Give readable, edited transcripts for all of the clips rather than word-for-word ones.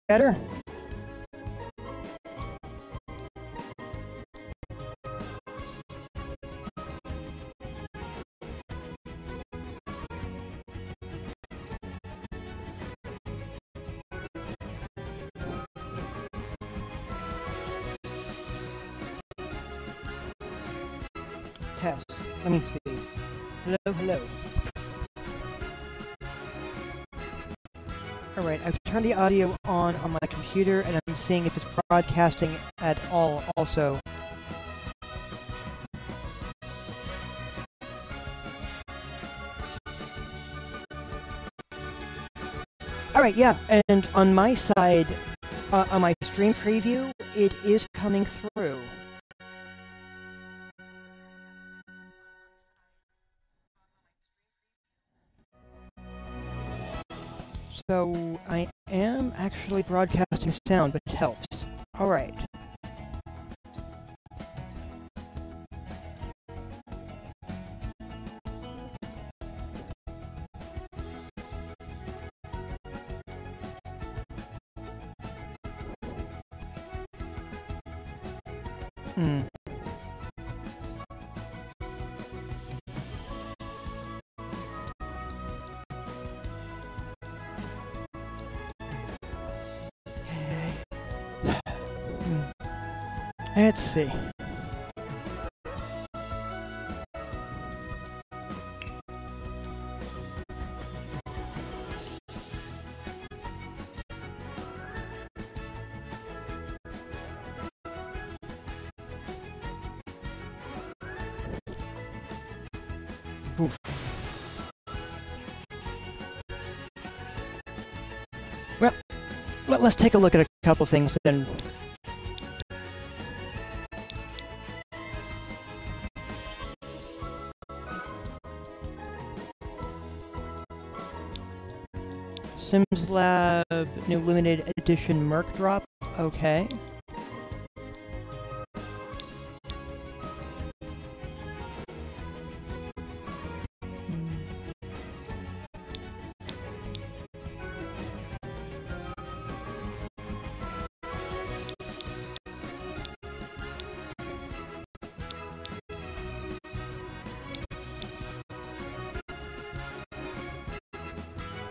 better? Test. Let me see. Hello, hello. Alright, I've turned the audio on my computer, and I'm seeing if it's broadcasting at all also. Alright, yeah, and on my side, on my stream preview, it is coming through. So, I am actually broadcasting sound, but it helps. Alright. Let's see. Oof. Well, let's take a look at a couple things then. Sims Lab, new limited edition Merc drop. Okay.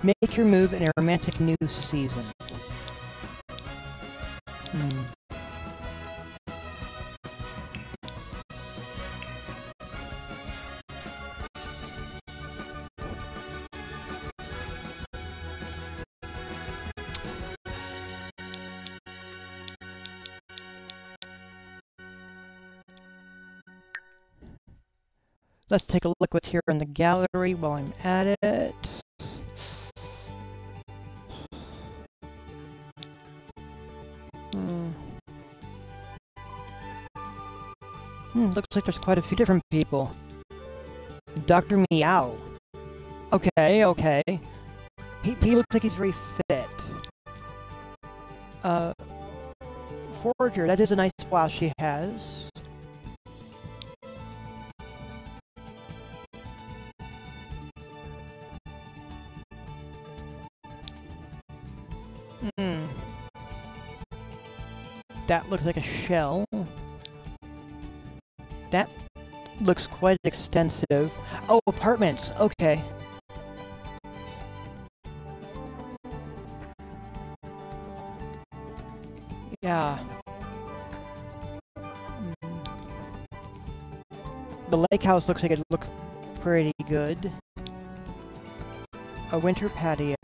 Make your move in a romantic new season. Let's take a look what's here in the gallery while I'm at it. Looks like there's quite a few different people. Dr. Meow. Okay, okay. He looks like he's very fit. Forager, that is a nice blouse she has. That looks like a shell. That looks quite extensive. Oh, apartments. Okay. Yeah. The lake house looks like it looks pretty good. A winter patio.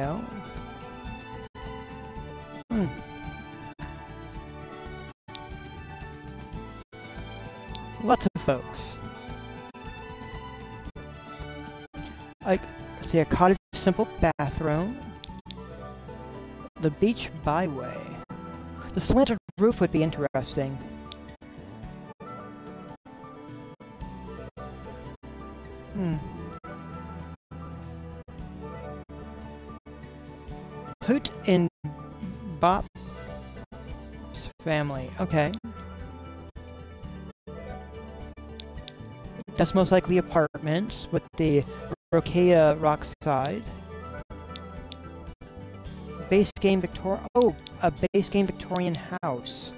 Lots of folks. I see a cottage simple bathroom. The beach byway. The slanted roof would be interesting. Hoot and Bop's family. Okay. That's most likely apartments with the Rocaia Rock side. base game Oh, a base game Victorian house.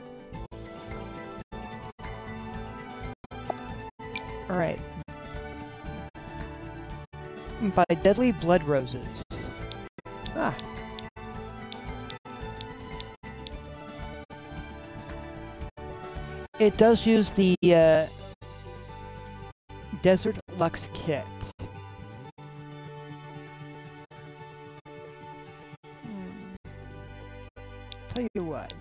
Alright. By Deadly Blood Roses. Ah. It does use the Desert Lux kit. Tell you what.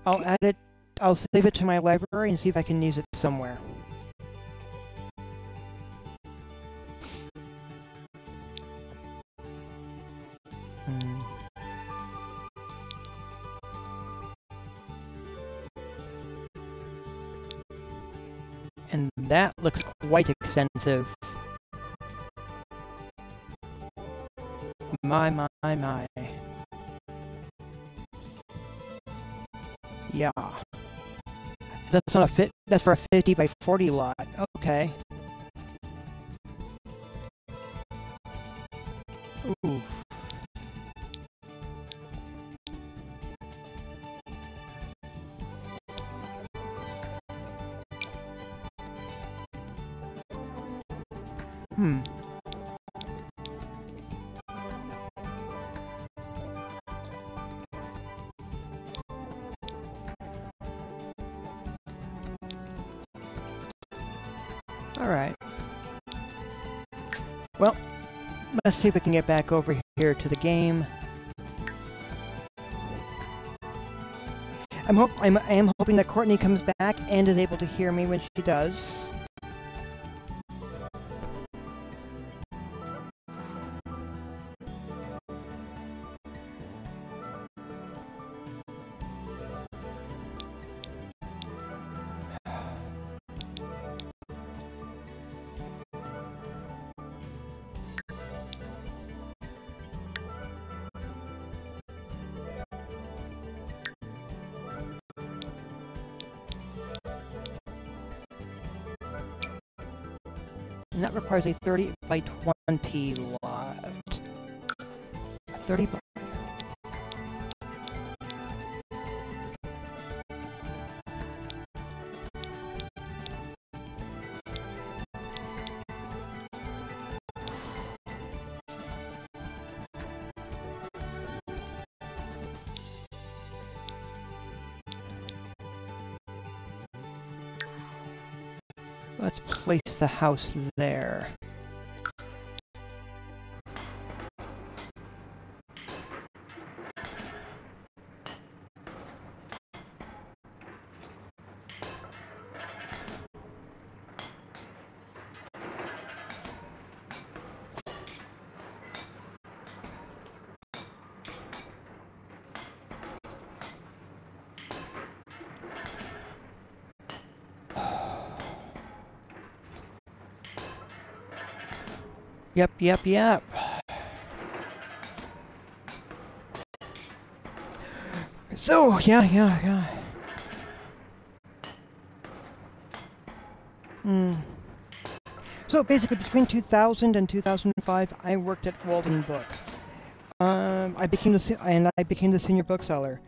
I'll add it, I'll save it to my library and see if I can use it somewhere. And that looks quite extensive. My. Yeah. That's not a fit. That's for a 50 by 40 lot. Okay. Ooh. Alright. Well, let's see if we can get back over here to the game. I am hoping that Courtney comes back and is able to hear me when she does. And that requires a 30 by 20 lot. 30 by... Let's place the house there. Yep. So, yeah. So basically, between 2000 and 2005, I worked at Walden Books. I became the senior bookseller.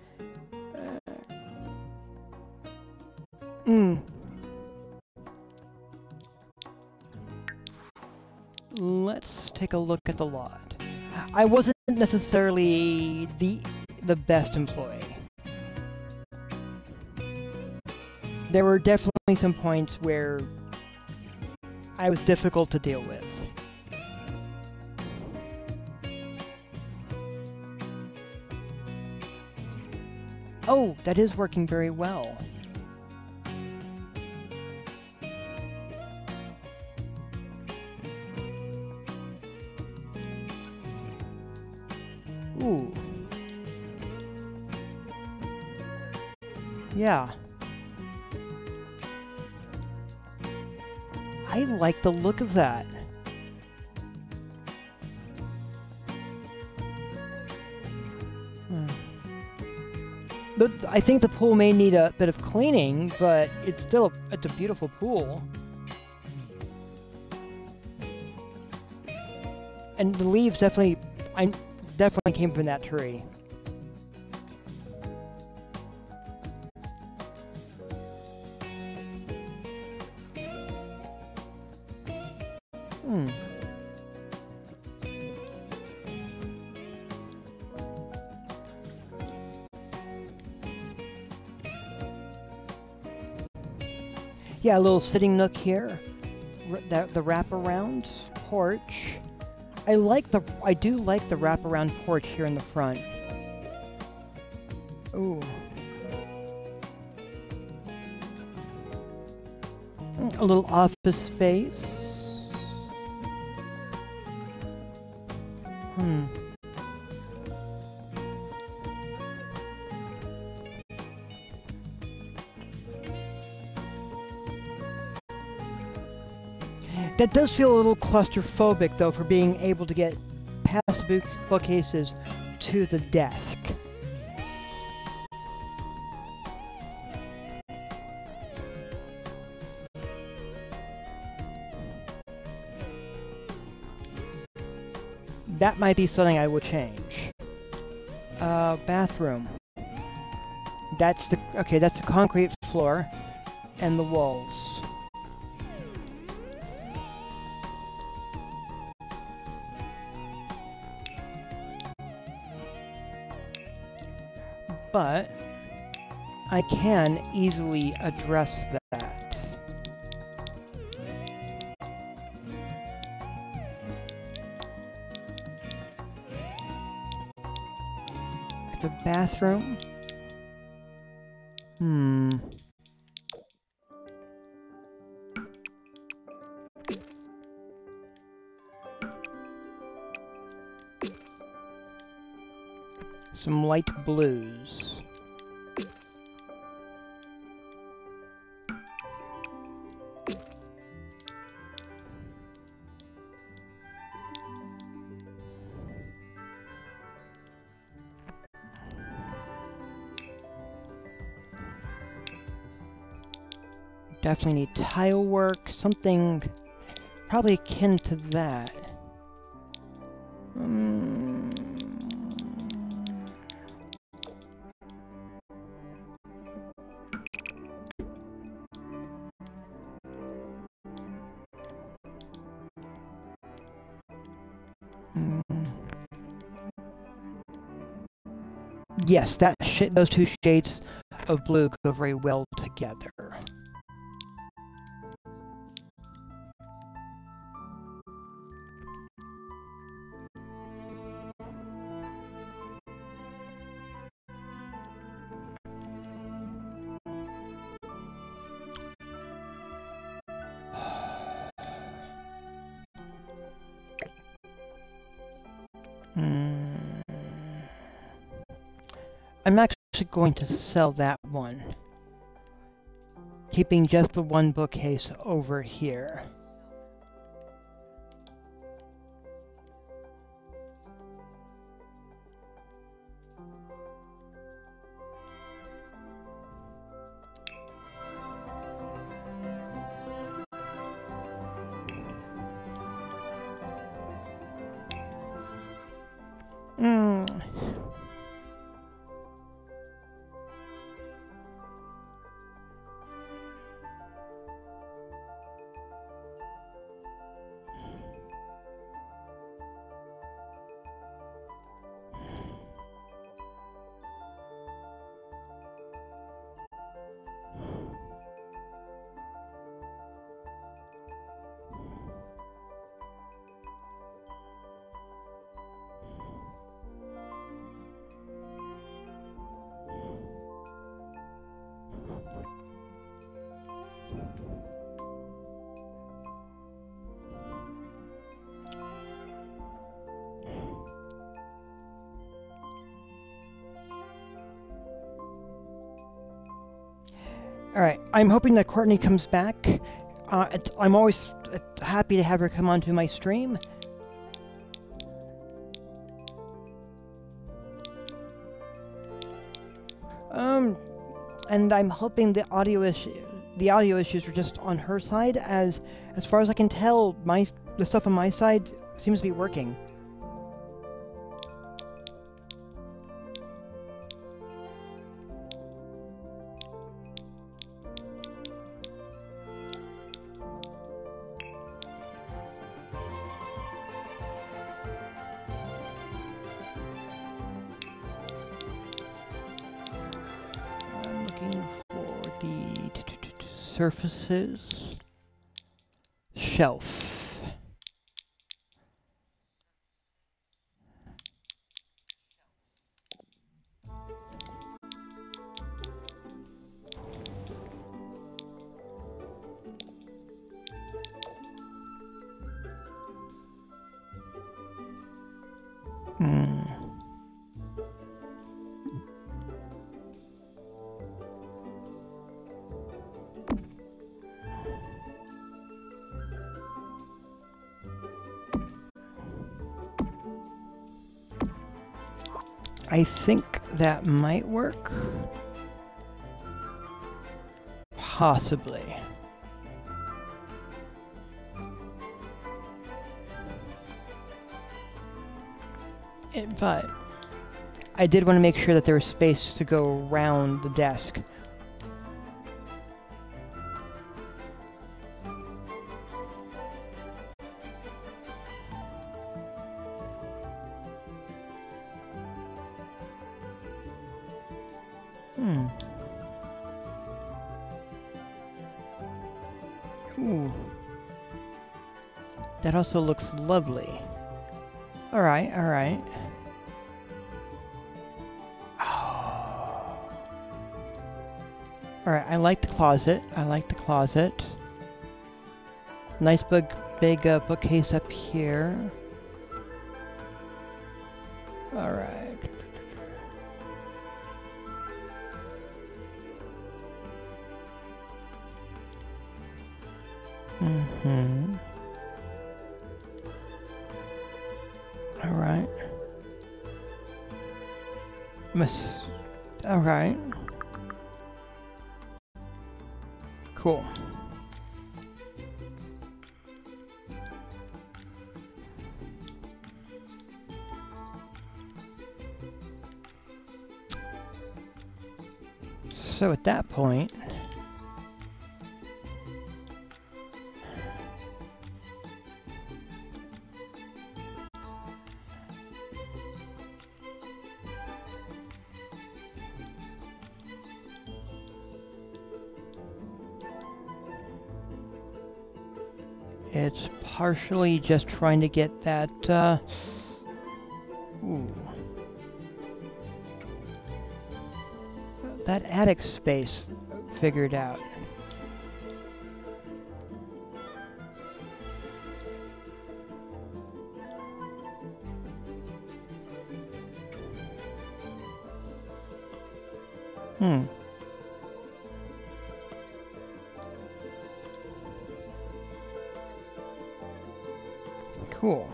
Let's take a look at the lot. I wasn't necessarily the best employee. There were definitely some points where I was difficult to deal with. Oh, that is working very well. Ooh. Yeah. I like the look of that. I think the pool may need a bit of cleaning, but it's still it's a beautiful pool. And the leaves definitely, definitely came from that tree. Hmm. Yeah, a little sitting nook here. The wraparound porch. I do like the wraparound porch here in the front. Ooh. A little office space. Hmm. That does feel a little claustrophobic, though, for being able to get past the bookcases to the desk. That might be something I would change. Bathroom. That's the concrete floor and the walls. But I can easily address that. The bathroom. Some light blues. Definitely need tile work, something probably akin to that. Yes, those two shades of blue go very well together. I'm actually going to sell that one, keeping just the one bookcase over here. Alright, I'm hoping that Courtney comes back. I'm always happy to have her come onto my stream. And I'm hoping the audio issues are just on her side, as far as I can tell, the stuff on my side seems to be working. surfaces. Shelf. I think that might work. Possibly. But I did want to make sure that there was space to go around the desk. Ooh. That also looks lovely. Alright, alright. Oh. Alright, I like the closet. I like the closet. Nice big bookcase up here. Alright. Alright. Alright. Cool. So at that point, it's partially just trying to get that, that attic space figured out. Cool.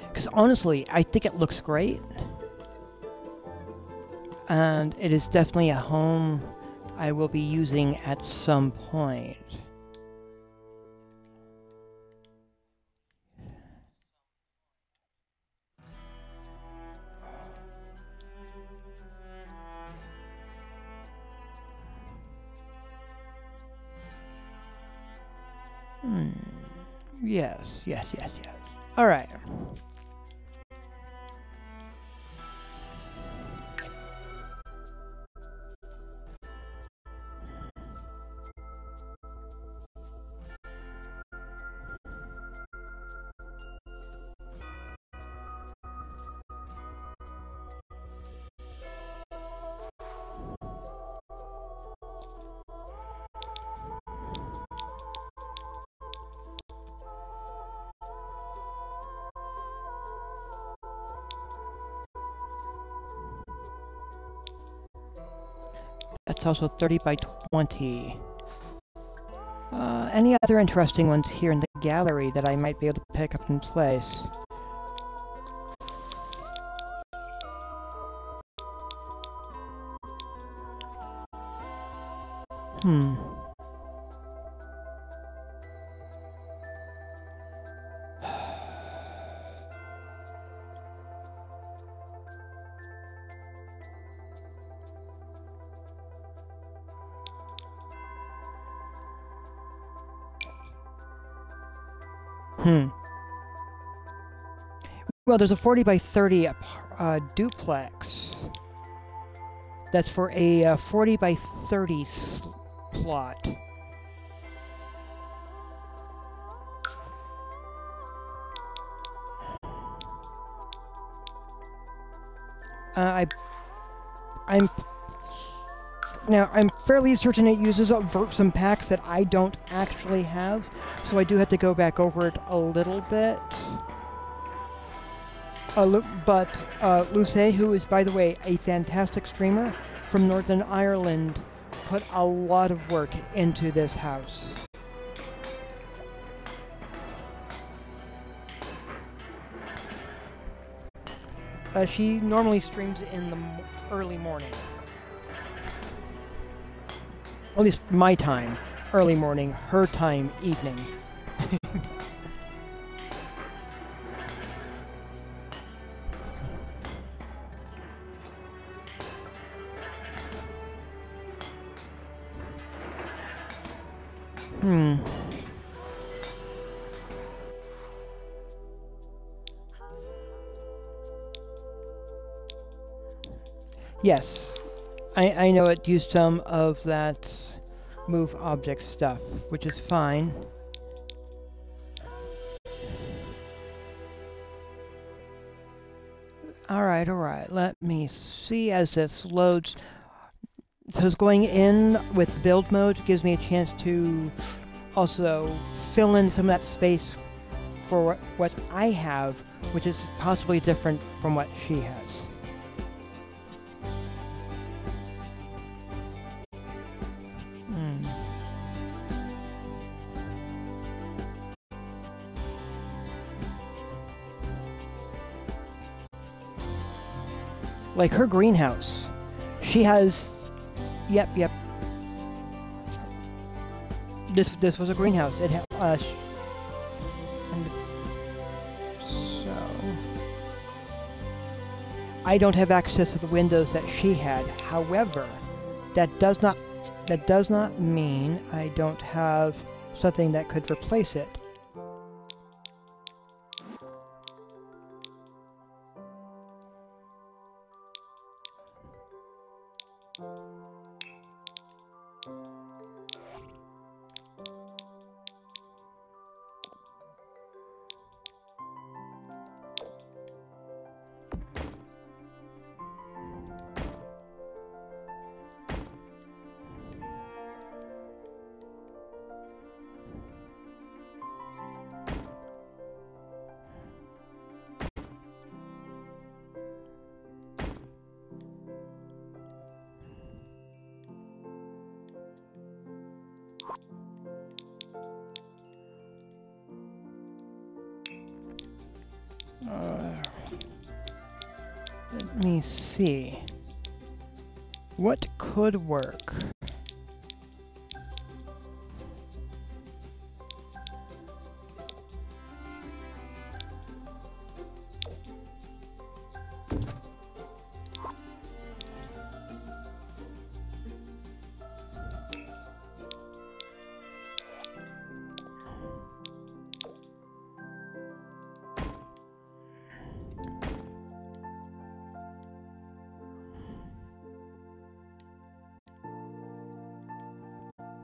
Because honestly, I think it looks great. And it is definitely a home I will be using at some point. Yes, yes, yes, yes. All right. That's also 30 by 20. Any other interesting ones here in the gallery that I might be able to pick up in place? Well, there's a 40 by 30 duplex. That's for a 40 by 30 plot. I'm fairly certain it uses some packs that I don't actually have, so I do have to go back over it a little bit. But Luce, who is, by the way, a fantastic streamer from Northern Ireland, put a lot of work into this house. She normally streams in the early morning. At least my time, early morning, her time, evening. Yes, I know it used some of that move object stuff, which is fine. Alright, let me see as this loads. So going in with build mode gives me a chance to also fill in some of that space for what I have, which is possibly different from what she has. Like her greenhouse, she has. Yep. This was a greenhouse. It had. So I don't have access to the windows that she had. However, that does not mean I don't have something that could replace it. Let me see. What could work?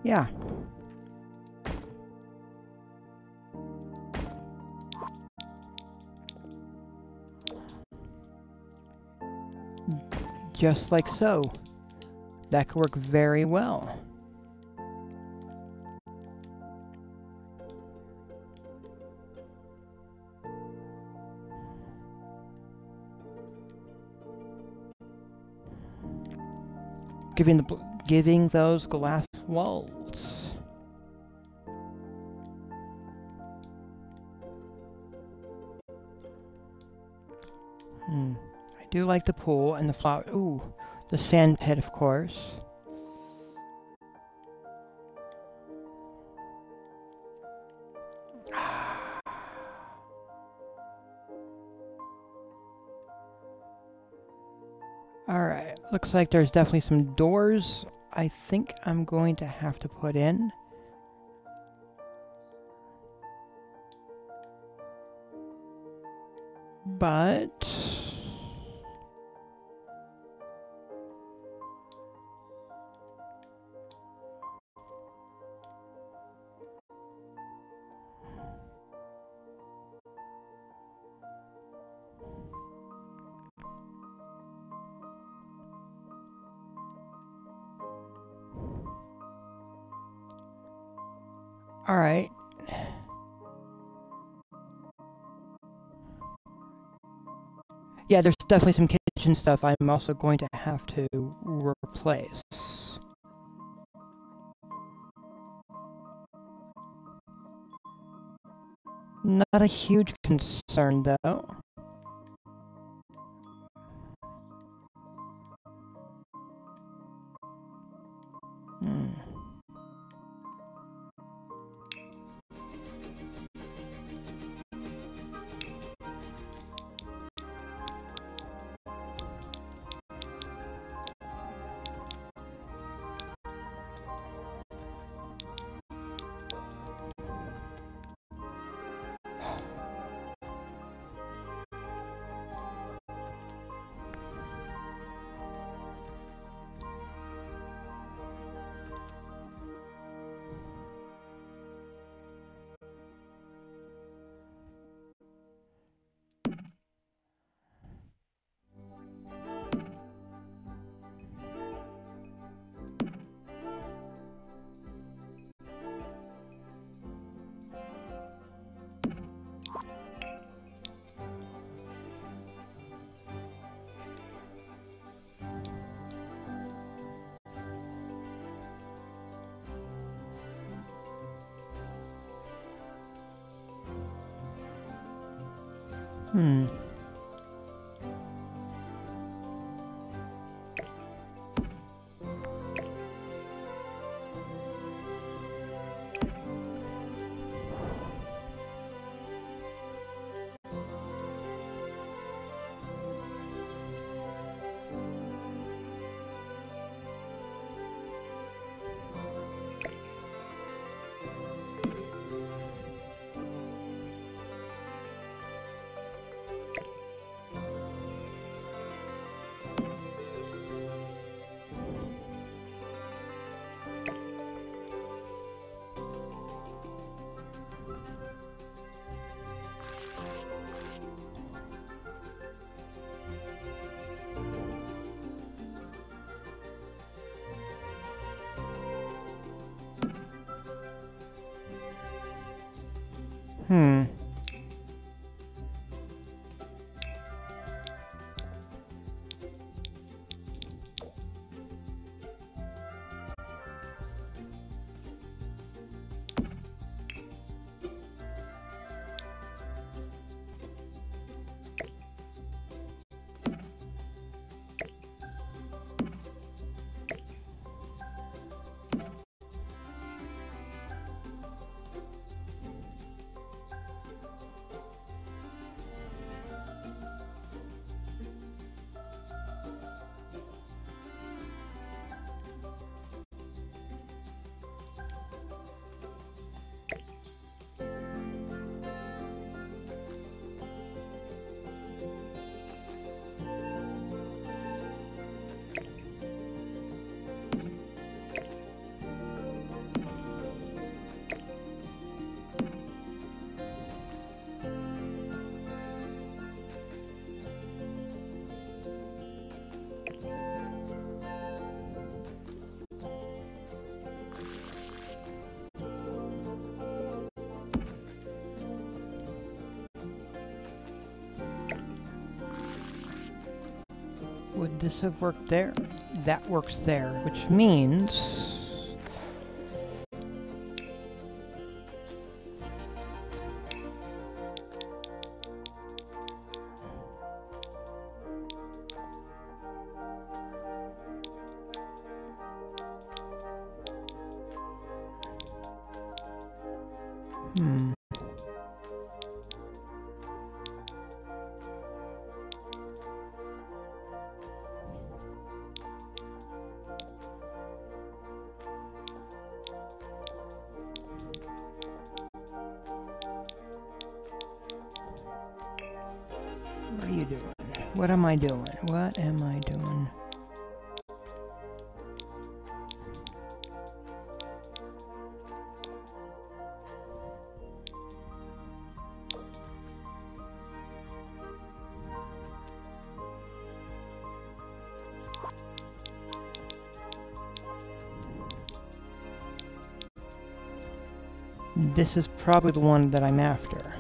Yeah. Just like so. That could work very well. Giving those glass walls. I do like the pool and the flower. Ooh, the sand pit, of course. Alright, looks like there's definitely some doors I think I'm going to have to put in. But all right. Yeah, there's definitely some kitchen stuff I'm also going to have to replace. Not a huge concern, though. Would this have worked there? That works there, which means... What are you doing? What am I doing? What am I doing? This is probably the one that I'm after.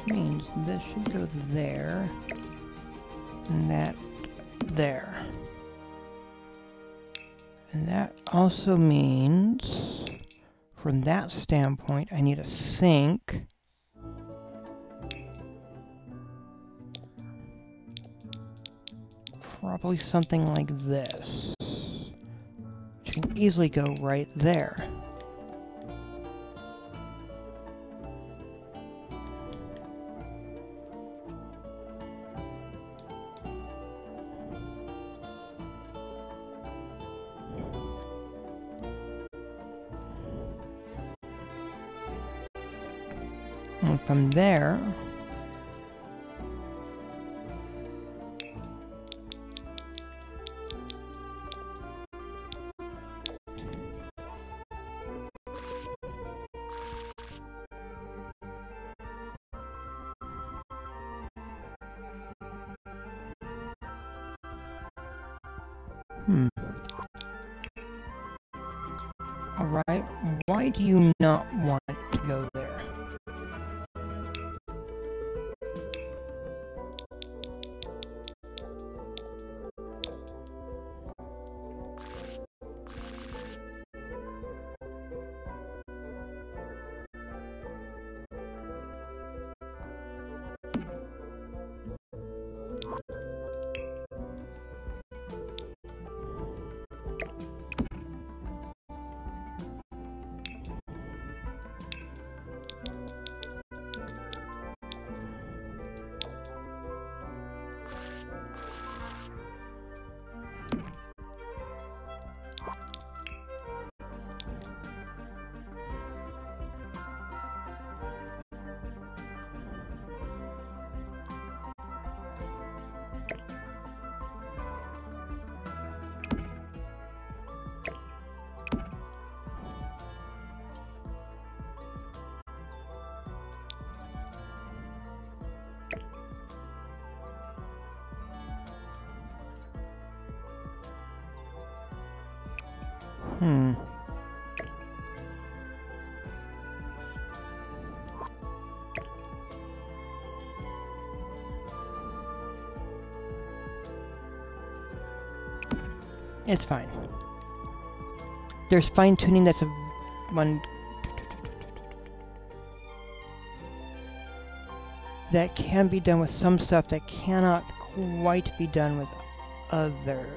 Means this should go there, and that there. And that also means, from that standpoint, I need a sink. Probably something like this, which can easily go right there. And from there, Alright, why do you not want to go there? It's fine. There's fine-tuning that's a one that can be done with some stuff that cannot quite be done with others.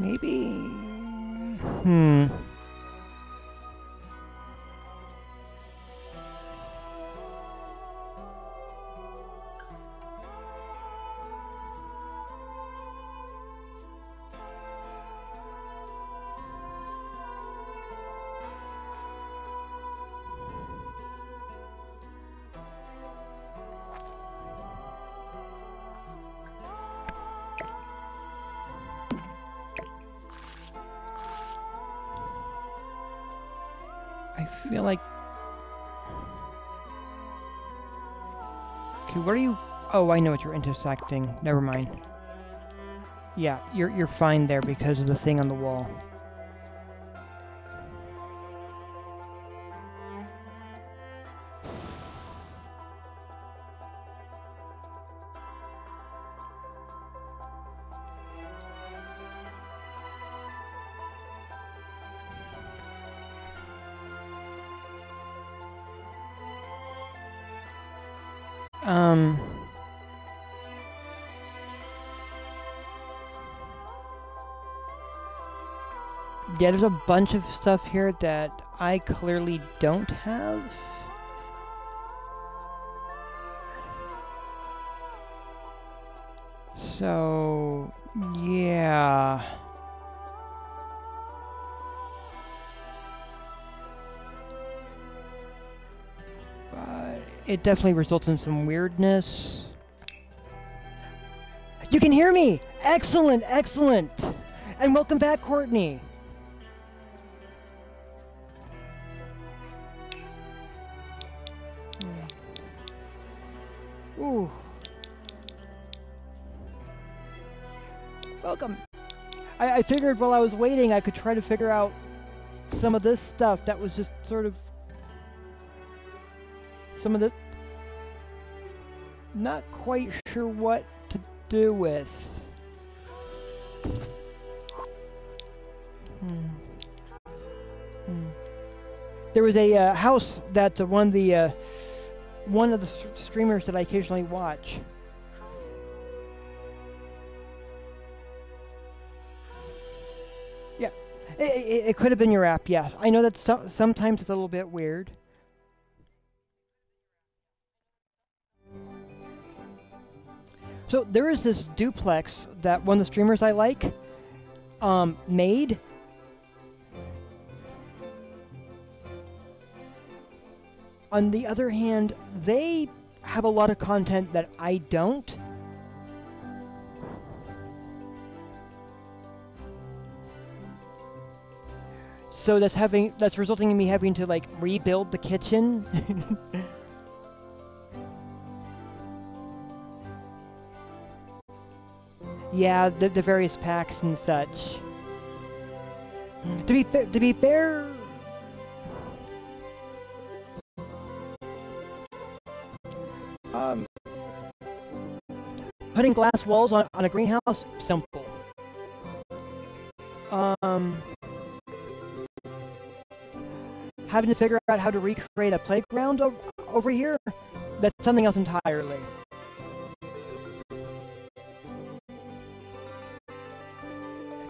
Maybe... I feel like... Okay, what are you... Oh, I know what you're intersecting. Never mind. Yeah, you're fine there because of the thing on the wall. Yeah, there's a bunch of stuff here that I clearly don't have. So, yeah. But it definitely results in some weirdness. You can hear me! Excellent, excellent! And welcome back, Courtney! Ooh. Welcome. I figured while I was waiting I could try to figure out some of this stuff that was just sort of... Some of the... Not quite sure what to do with. There was a house that one of the streamers that I occasionally watch. Yeah, it could have been your app, yes. I know that sometimes it's a little bit weird. So there is this duplex that one of the streamers I like made. On the other hand, they have a lot of content that I don't. So that's resulting in me having to like rebuild the kitchen. Yeah, the various packs and such. To be fair, putting glass walls on a greenhouse, simple. Having to figure out how to recreate a playground over here, that's something else entirely.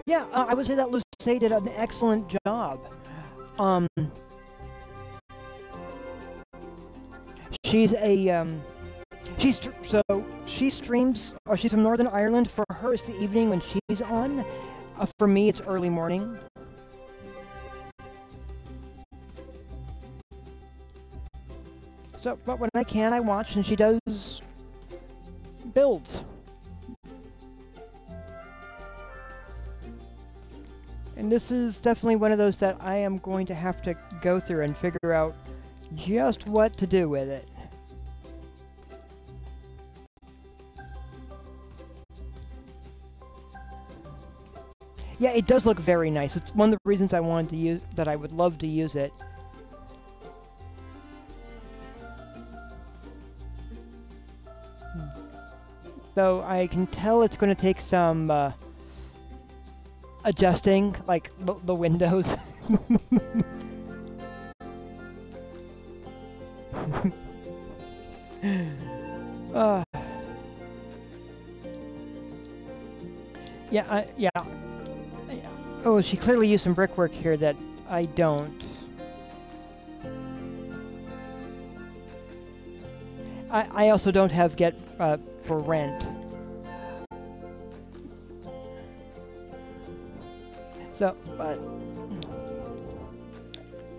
Yeah, I would say that Luce did an excellent job. She's a, she streams, or she's from Northern Ireland. For her, it's the evening when she's on. For me, it's early morning. So, but when I can, I watch, and she does builds. And this is definitely one of those that I am going to have to go through and figure out just what to do with it. Yeah, it does look very nice. It's one of the reasons I wanted to use that. I would love to use it. So I can tell it's going to take some adjusting, like the windows. Yeah, Oh, she clearly used some brickwork here that I don't. I also don't have get for rent. So, but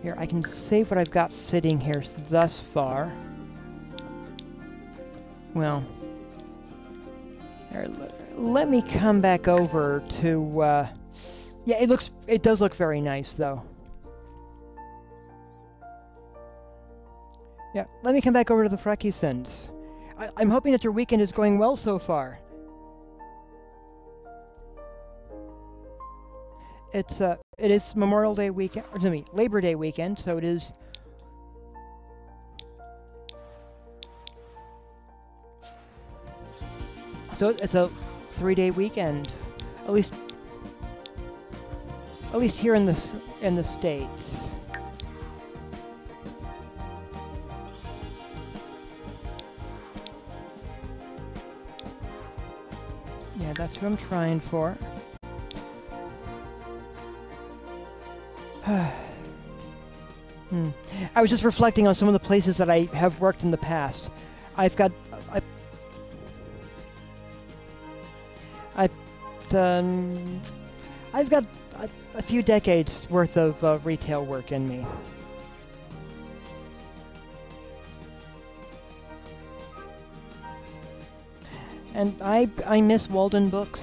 here I can save what I've got sitting here thus far. Well, here, let me come back over to. Yeah, it does look very nice though. Yeah, let me come back over to the Frekisons. I'm hoping that your weekend is going well so far. It is Memorial Day weekend, or excuse me, Labor Day weekend, so it is. So it's a 3-day weekend, at least here in the States. Yeah, that's what I'm trying for. I was just reflecting on some of the places that I have worked in the past. I've got a few decades worth of retail work in me. And I miss Walden Books.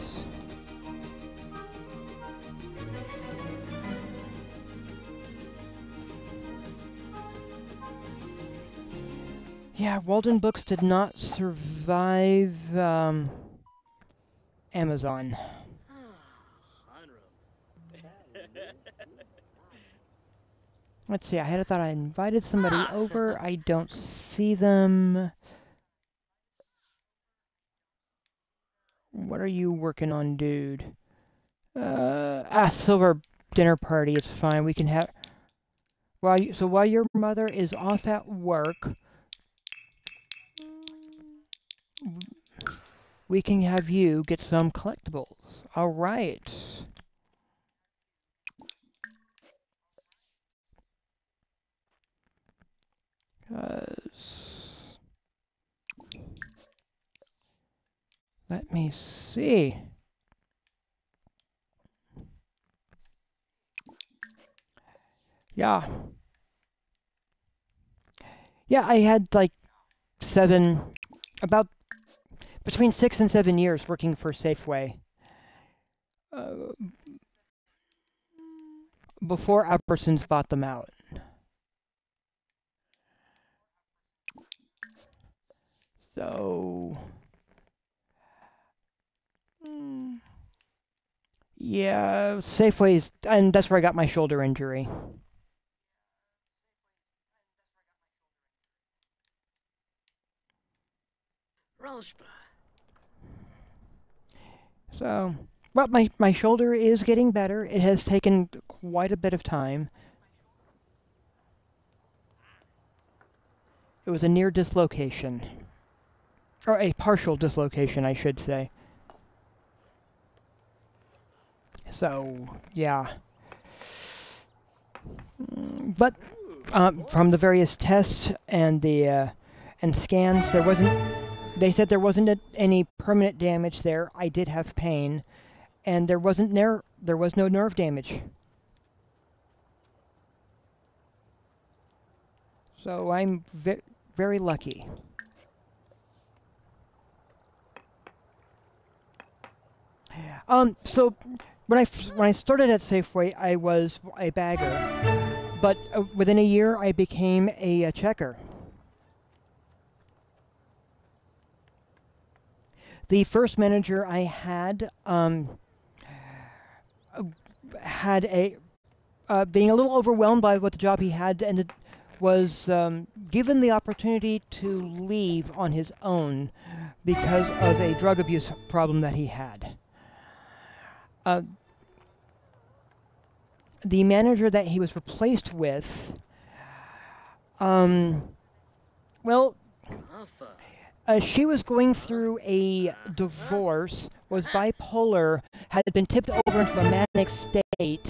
Yeah, Walden Books did not survive Amazon. Let's see, I had thought I invited somebody over. I don't see them. What are you working on, dude? Silver dinner party. It's fine. We can have. While your mother is off at work, we can have you get some collectibles. All right. Let me see. Yeah. Yeah, I had like between 6 and 7 years working for Safeway. Before Albertsons bought them out. So, yeah, Safeway's, and that's where I got my shoulder injury. So, well, my shoulder is getting better. It has taken quite a bit of time. It was a near dislocation. Or a partial dislocation, I should say. So, yeah. But from the various tests and the and scans, they said there wasn't any permanent damage there. I did have pain, and there was no nerve damage. So I'm very lucky. So when I started at Safeway, I was a bagger, but within a year I became a checker. The first manager I had being a little overwhelmed by what the job he had, and it was given the opportunity to leave on his own because of a drug abuse problem that he had. The manager that he was replaced with, well, she was going through a divorce, was bipolar, had been tipped over into a manic state, state,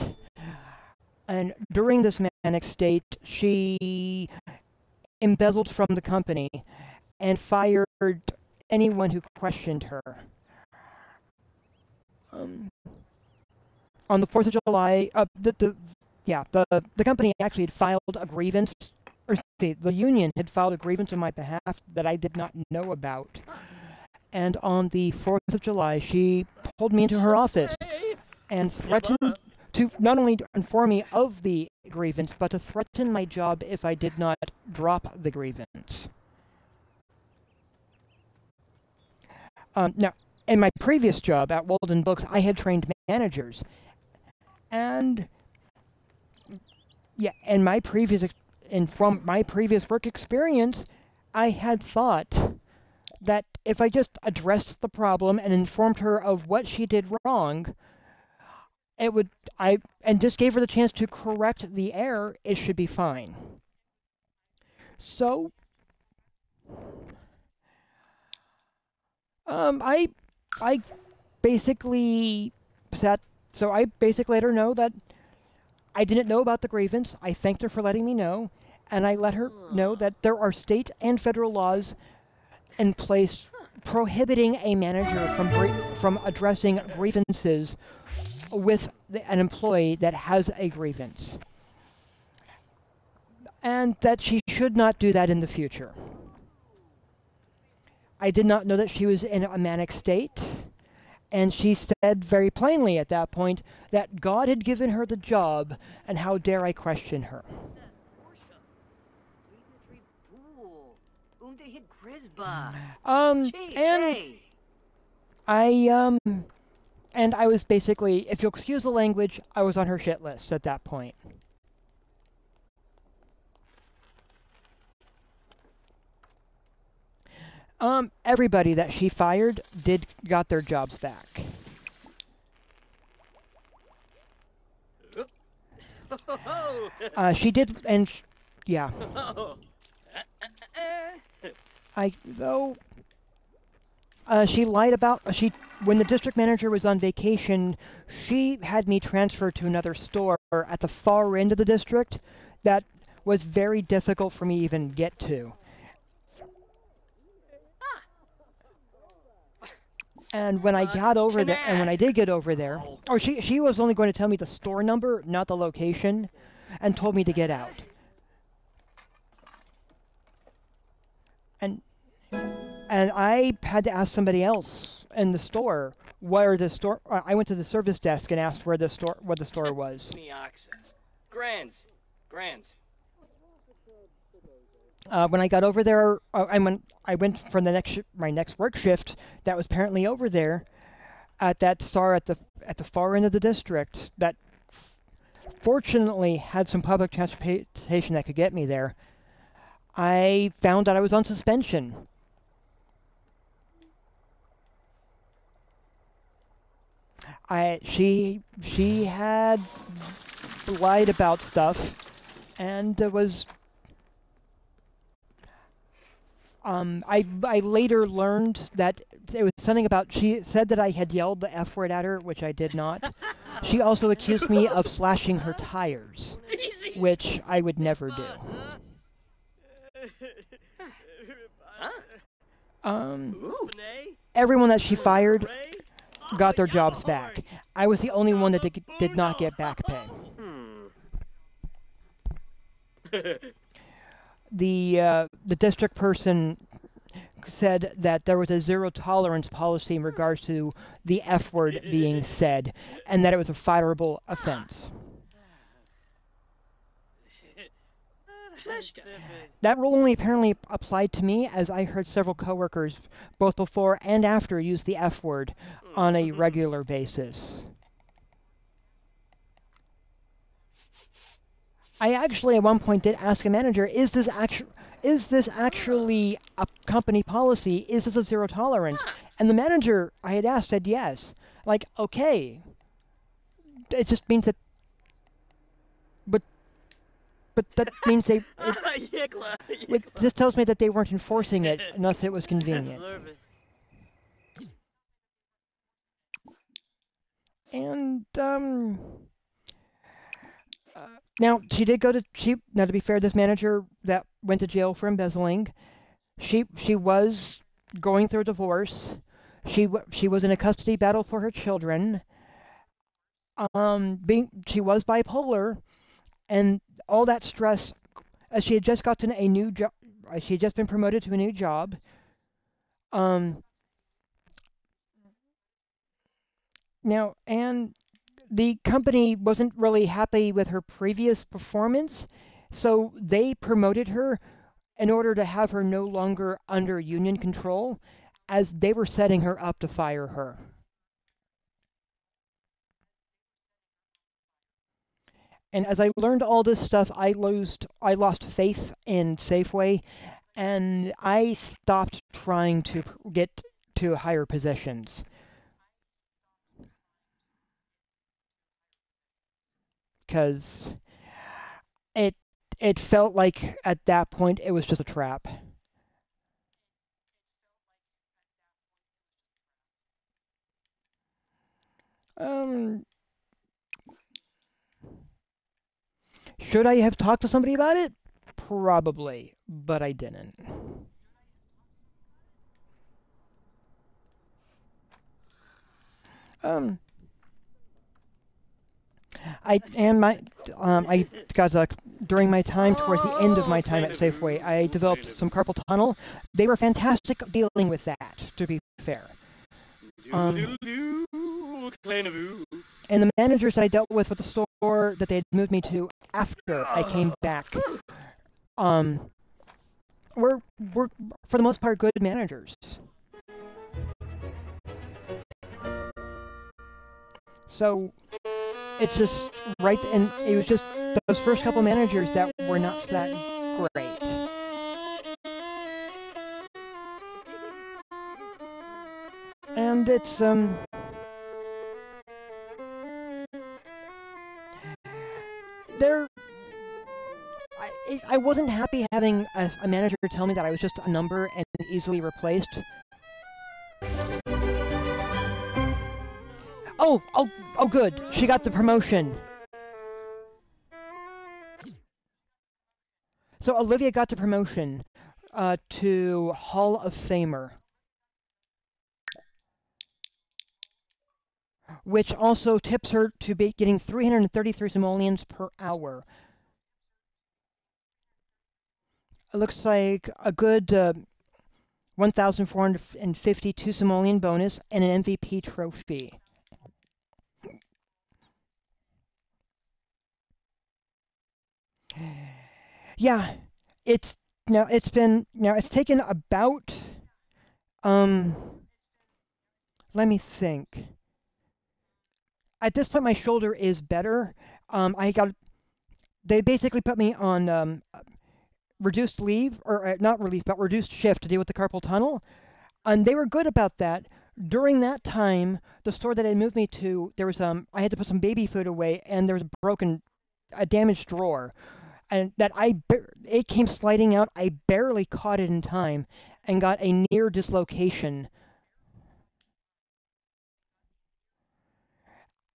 and during this manic state, she embezzled from the company and fired anyone who questioned her. On the 4th of July, the company actually had filed a grievance, or see, the union had filed a grievance on my behalf that I did not know about. And on the 4th of July, she pulled me into her office and threatened to not only inform me of the grievance, but to threaten my job if I did not drop the grievance. Now, in my previous job at Walden Books, I had trained managers. And yeah, from my previous work experience, I had thought that if I just addressed the problem and informed her of what she did wrong, and just gave her the chance to correct the error, it should be fine. So, I basically let her know that I didn't know about the grievance. I thanked her for letting me know, and I let her know that there are state and federal laws in place prohibiting a manager from addressing grievances with an employee that has a grievance, and that she should not do that in the future. I did not know that she was in a manic state, and she said very plainly at that point that God had given her the job, and how dare I question her. And I was basically, if you'll excuse the language, I was on her shit list at that point. Everybody that she fired got their jobs back. She did, and yeah. She lied about, when the district manager was on vacation, she had me transferred to another store at the far end of the district that was very difficult for me to even get to. And when I got over there, and when I did get over there, she was only going to tell me the store number, not the location, and told me to get out. And I had to ask somebody else in the store where the store. I went to the service desk and asked what the store was. Grands. When I got over there, I went from my next work shift that was apparently over there at that store at the far end of the district that fortunately had some public transportation that could get me there. I found that I was on suspension. She had lied about stuff and was. I later learned that it was something about, she said that I had yelled the F word at her, which I did not. She also accused me of slashing her tires, which I would never do. Everyone that she fired got their jobs back. I was the only one that did not get back pay. The district person said that there was a zero-tolerance policy in regards to the F word being said, and that it was a fireable offense. That rule only apparently applied to me, as I heard several coworkers, both before and after, use the F word on a regular basis. I actually at one point did ask a manager, is this actually a company policy? Is this a zero tolerance? And the manager I had asked said yes. Like, okay. It just means that, but that means this tells me that they weren't enforcing it unless it was convenient. And Now she did go to she. Now to be fair, this manager that went to jail for embezzling, she was going through a divorce. She was in a custody battle for her children. Being she was bipolar, and all that stress. She had just gotten a new job. She had just been promoted to a new job. Um, Now, and the company wasn't really happy with her previous performance, so they promoted her in order to have her no longer under union control, as they were setting her up to fire her. And as I learned all this stuff, I lost faith in Safeway, and I stopped trying to get to higher positions because it it felt like at that point it was just a trap. Um, should I have talked to somebody about it? Probably, but I didn't. Um, I got during my time towards the end of my time at Safeway, I developed some carpal tunnel. They were fantastic at dealing with that, to be fair. Um, and the managers that I dealt with at the store that they had moved me to after I came back, um, were for the most part good managers. So it's just right, and it was just those first couple managers that were not that great. And it's they're I wasn't happy having a manager tell me that I was just a number and easily replaced. Oh, good. She got the promotion. So Olivia got the promotion to Hall of Famer, which also tips her to be getting 333 simoleons per hour. It looks like a good 1,452 simoleon bonus and an MVP trophy. Yeah, it's taken about um let me think. At this point my shoulder is better. I got they basically put me on reduced leave or not relief but reduced shift to deal with the carpal tunnel, and they were good about that. During that time, the store that they moved me to, there was I had to put some baby food away, and there was a damaged drawer, and it came sliding out. I barely caught it in time, and got a near dislocation.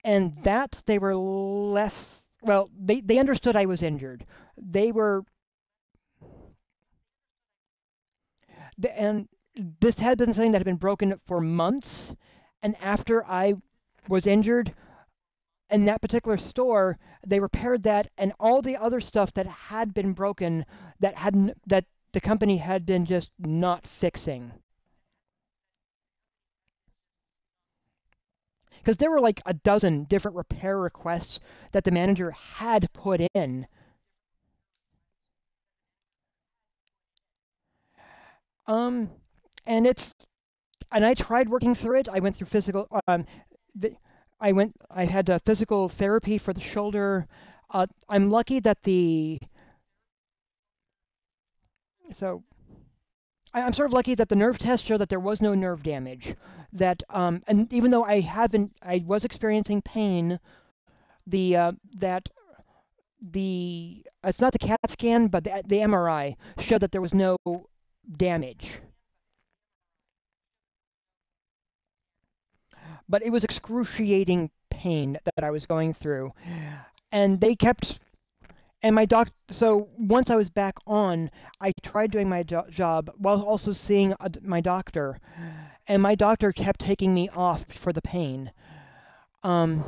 And that they were less well. They understood I was injured. They were and this had been something that had been broken for months. And after I was injured, in that particular store, they repaired that and all the other stuff that had been broken that the company had been just not fixing. Because there were like a dozen different repair requests that the manager had put in. Um, and it's and I tried working through it. I went through physical. The, I had physical therapy for the shoulder. I'm lucky that the so I'm sort of lucky that the nerve test showed that there was no nerve damage. And even though I was experiencing pain. That the it's not the CAT scan, but the MRI showed that there was no damage. But it was excruciating pain that I was going through, and they kept And so once I was back on, I tried doing my job while also seeing my doctor, and my doctor kept taking me off for the pain. Um,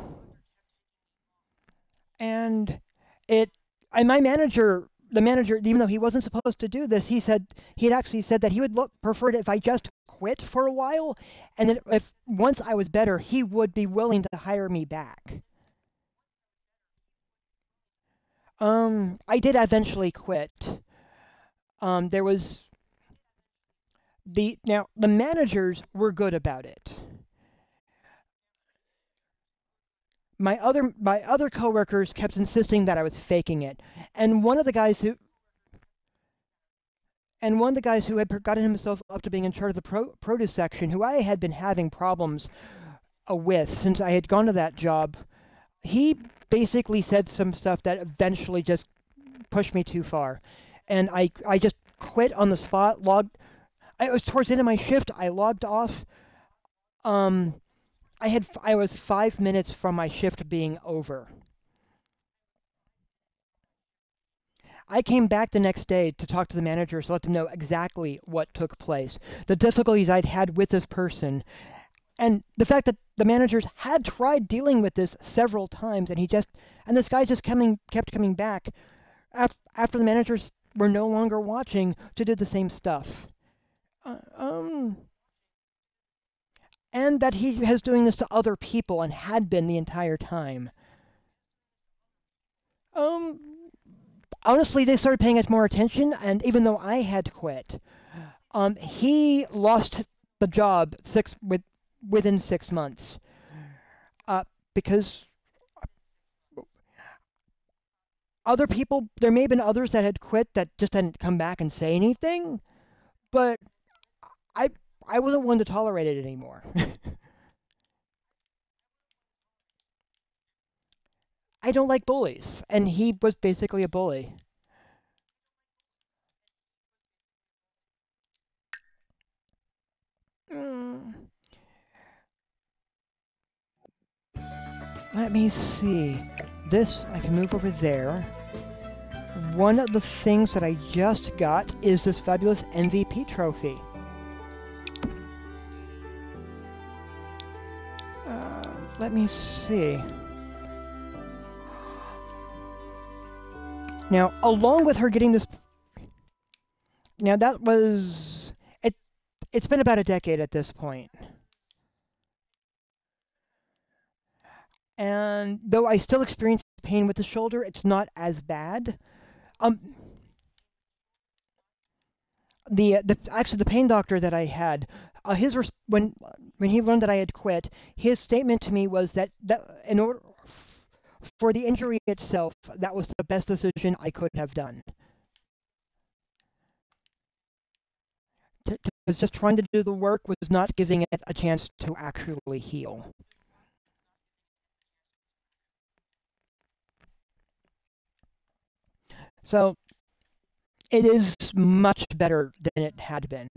and it, and my manager, the manager, even though he wasn't supposed to do this, he had actually said that he would prefer it if I just quit for a while, and then if once I was better, he would be willing to hire me back. I did eventually quit. There was the managers were good about it. My other coworkers kept insisting that I was faking it, and one of the guys who had gotten himself up to being in charge of the produce section, who I had been having problems with since I had gone to that job, he basically said some stuff that eventually just pushed me too far, and I just quit on the spot. It was towards the end of my shift. I logged off. Um, I was 5 minutes from my shift being over. I came back the next day to talk to the managers to let them know exactly what took place, the difficulties I'd had with this person, and the fact that the managers had tried dealing with this several times, and this guy just kept coming back after the managers were no longer watching to do the same stuff. Uh, um, and that he has doing this to other people and had been the entire time. Um, Honestly, they started paying it more attention, and even though I had quit, he lost the job within 6 months, because other people, there may have been others that had quit that just didn't come back and say anything, but I I wasn't one to tolerate it anymore. I don't like bullies, and he was basically a bully. Mm, Let me see. This, I can move over there. One of the things that I just got is this fabulous MVP trophy. Let me see. Now, along with her getting this, now that was it. It's been about a decade at this point, and though I still experience pain with the shoulder, it's not as bad. Um, the pain doctor that I had, when he learned that I had quit, his statement to me was that in order for the injury itself, that was the best decision I could have done. Was just trying to do the work, was not giving it a chance to actually heal. So it is much better than it had been.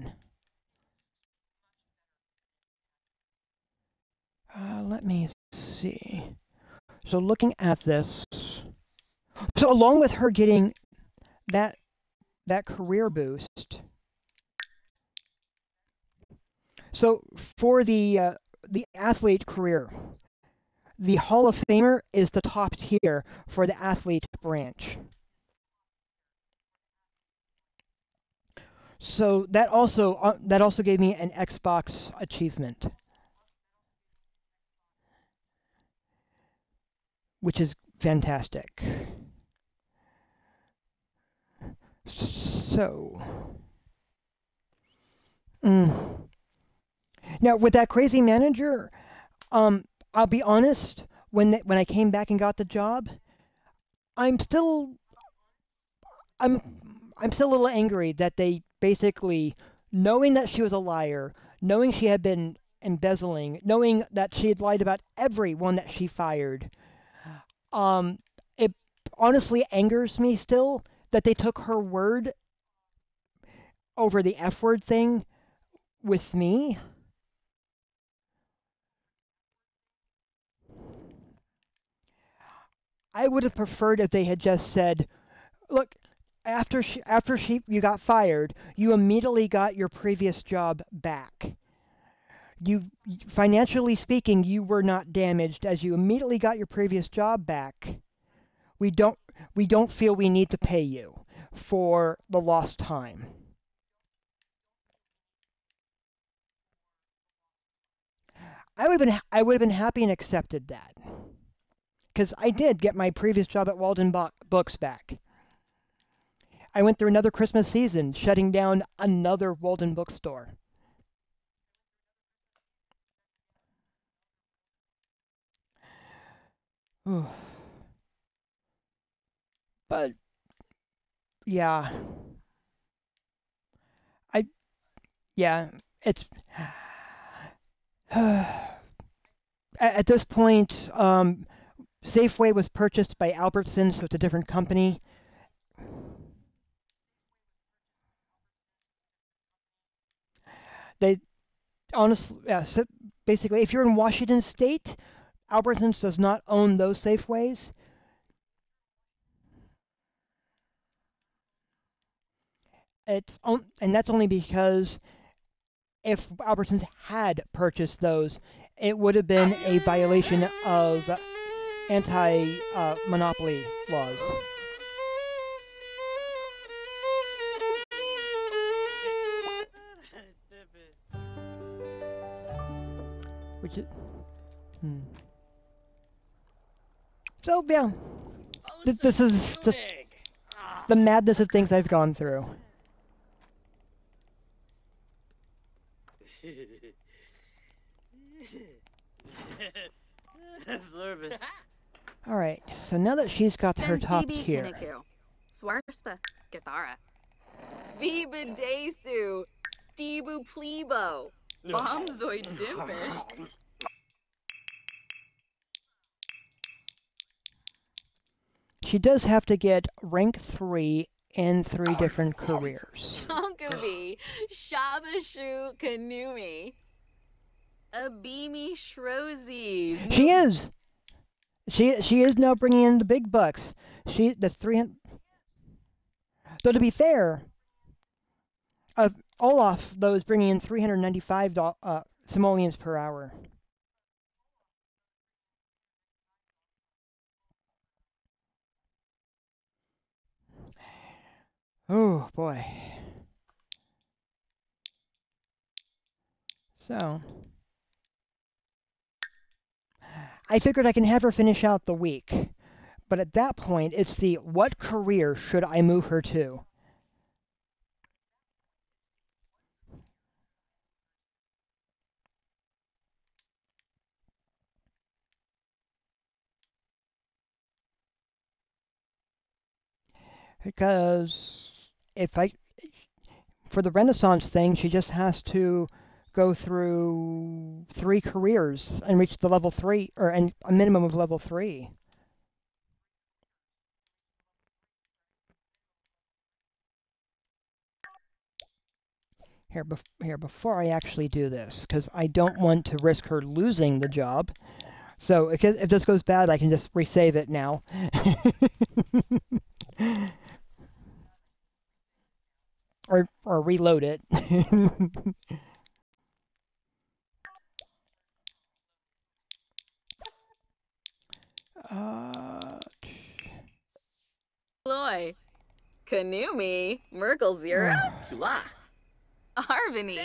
Let me see. So looking at this, so along with her getting that career boost, so for the athlete career, the Hall of Famer is the top tier for the athlete branch. So that also gave me an Xbox achievement, which is fantastic. So, now with that crazy manager, I'll be honest. When I came back and got the job, I'm still I'm I'm still a little angry that they basically, knowing that she was a liar, knowing she had been embezzling, knowing that she had lied about everyone that she fired, um, it honestly angers me still that they took her word over the F word thing with me. I would have preferred if they had just said, look, you got fired, you immediately got your previous job back. Financially speaking, you were not damaged as you immediately got your previous job back. We don't feel we need to pay you for the lost time. I would have been happy and accepted that. Because I did get my previous job at Walden Books back. I went through another Christmas season shutting down another Walden bookstore. But yeah, I yeah, it's at this point, Safeway was purchased by Albertsons, so it's a different company. They honestly, yeah, so basically, if you're in Washington State, Albertsons does not own those Safeways. And that's only because if Albertsons had purchased those, it would have been a violation of anti-monopoly laws. Which is... So, yeah. This is just the madness of things I've gone through. Alright, so now that she's got her top tier... Swarspa, Gathara. Viva Desu, Stebu Plebo, Bombzoid Dimpish. She does have to get rank 3 in 3 different careers. Chonkavi, Shabashu Kanumi. Abimi Shrozis. She is! She is now bringing in the big bucks. That's 300... Though to be fair, Olaf, though, is bringing in 395 simoleons per hour. Oh, boy. So... I figured I can have her finish out the week. But at that point, it's the what career should I move her to? Because for the Renaissance thing, she just has to go through 3 careers and reach the level 3, or a minimum of level 3. Here, before I actually do this, because I don't want to risk her losing the job. So if this goes bad, I can just resave it now. or reload it. Loy, Kanumi, Merkel Zero, Tula. Arvini,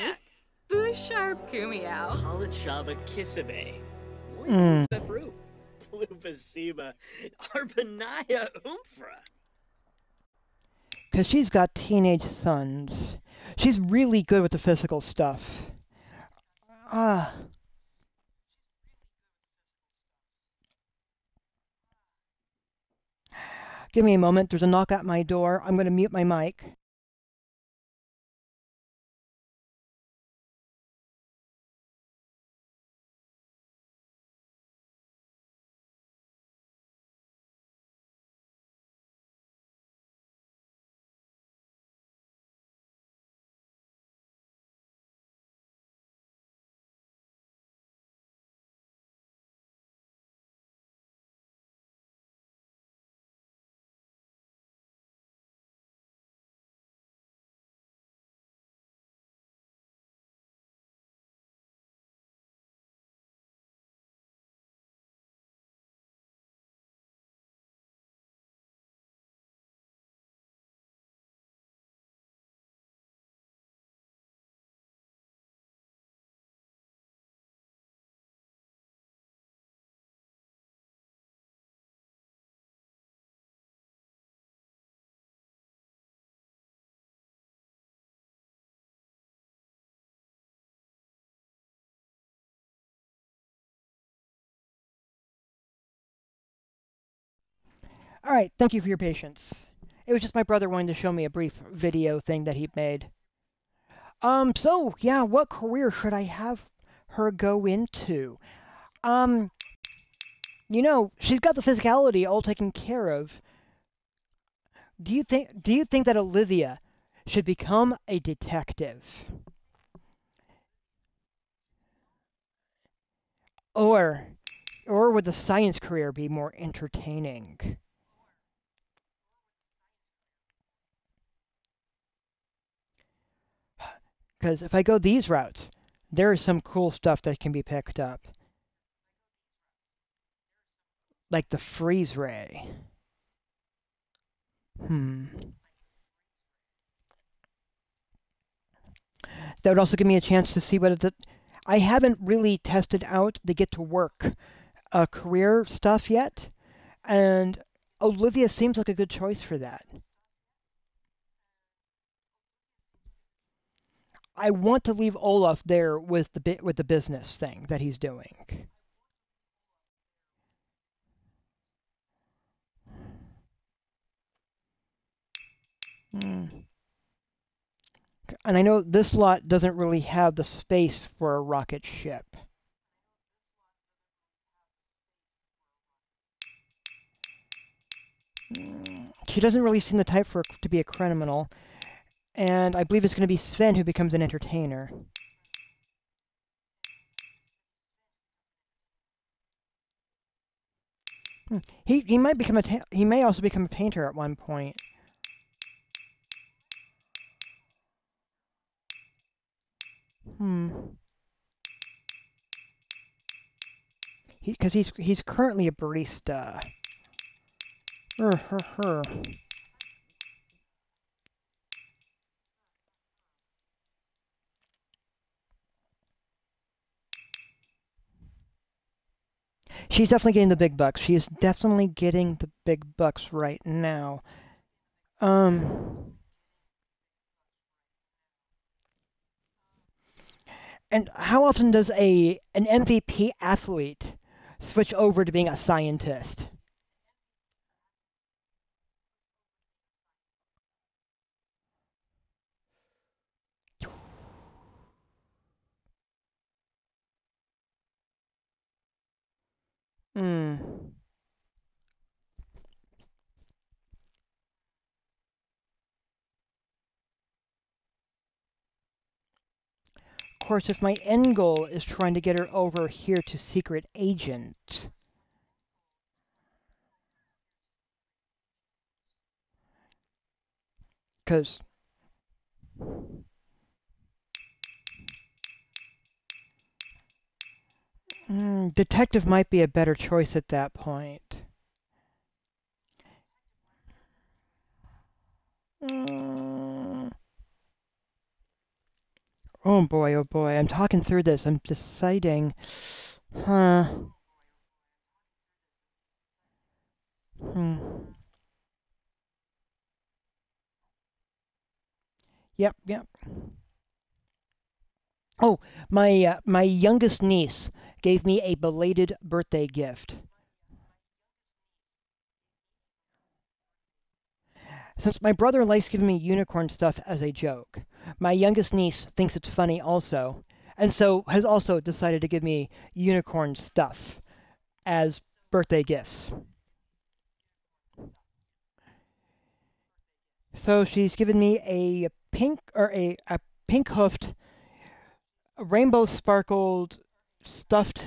Busharp Kumiao, Halachaba Kisabe. Befru. Plupasima. Arbanaya Umfra. Because she's got teenage sons. She's really good with the physical stuff. Give me a moment. There's a knock at my door. I'm going to mute my mic. Alright, thank you for your patience. It was just my brother wanting to show me a brief video thing that he made. So, yeah, what career should I have her go into? Um, you know, she's got the physicality all taken care of. Do you think that Olivia should become a detective? Or would the science career be more entertaining? Because if I go these routes, there is some cool stuff that can be picked up. Like the freeze ray. That would also give me a chance to see whether I haven't really tested out the get to work career stuff yet, and Olivia seems like a good choice for that. I want to leave Olaf there with the business thing that he's doing. And I know this lot doesn't really have the space for a rocket ship. She doesn't really seem the type to be a criminal, and I believe it's going to be Sven who becomes an entertainer. He might become he may also become a painter at one point. Because he's currently a barista. She's definitely getting the big bucks. She is definitely getting the big bucks right now. And how often does an MVP athlete switch over to being a scientist? Of course, if my end goal is trying to get her over here to Secret Agent, because detective might be a better choice at that point. Oh boy, I'm talking through this. I'm deciding. Yep. Oh, my youngest niece gave me a belated birthday gift. Since my brother likes giving me unicorn stuff as a joke, my youngest niece thinks it's funny also, and so has also decided to give me unicorn stuff as birthday gifts. So she's given me a pink hoofed, rainbow sparkled stuffed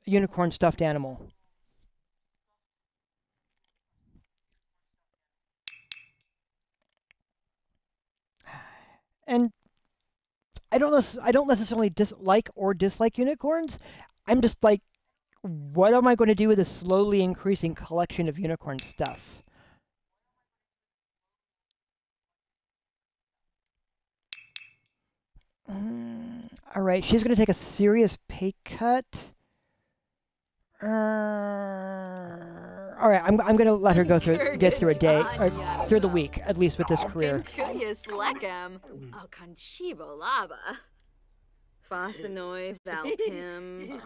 unicorn stuffed animal. And I don't necessarily dislike or dislike unicorns. I'm just like, what am I going to do with this slowly increasing collection of unicorn stuff? All right, she's going to take a serious pay cut. All right, I'm going to let her get through a day, or through the week, at least with this career. Conchibo lava. Fossinoy, Valpim,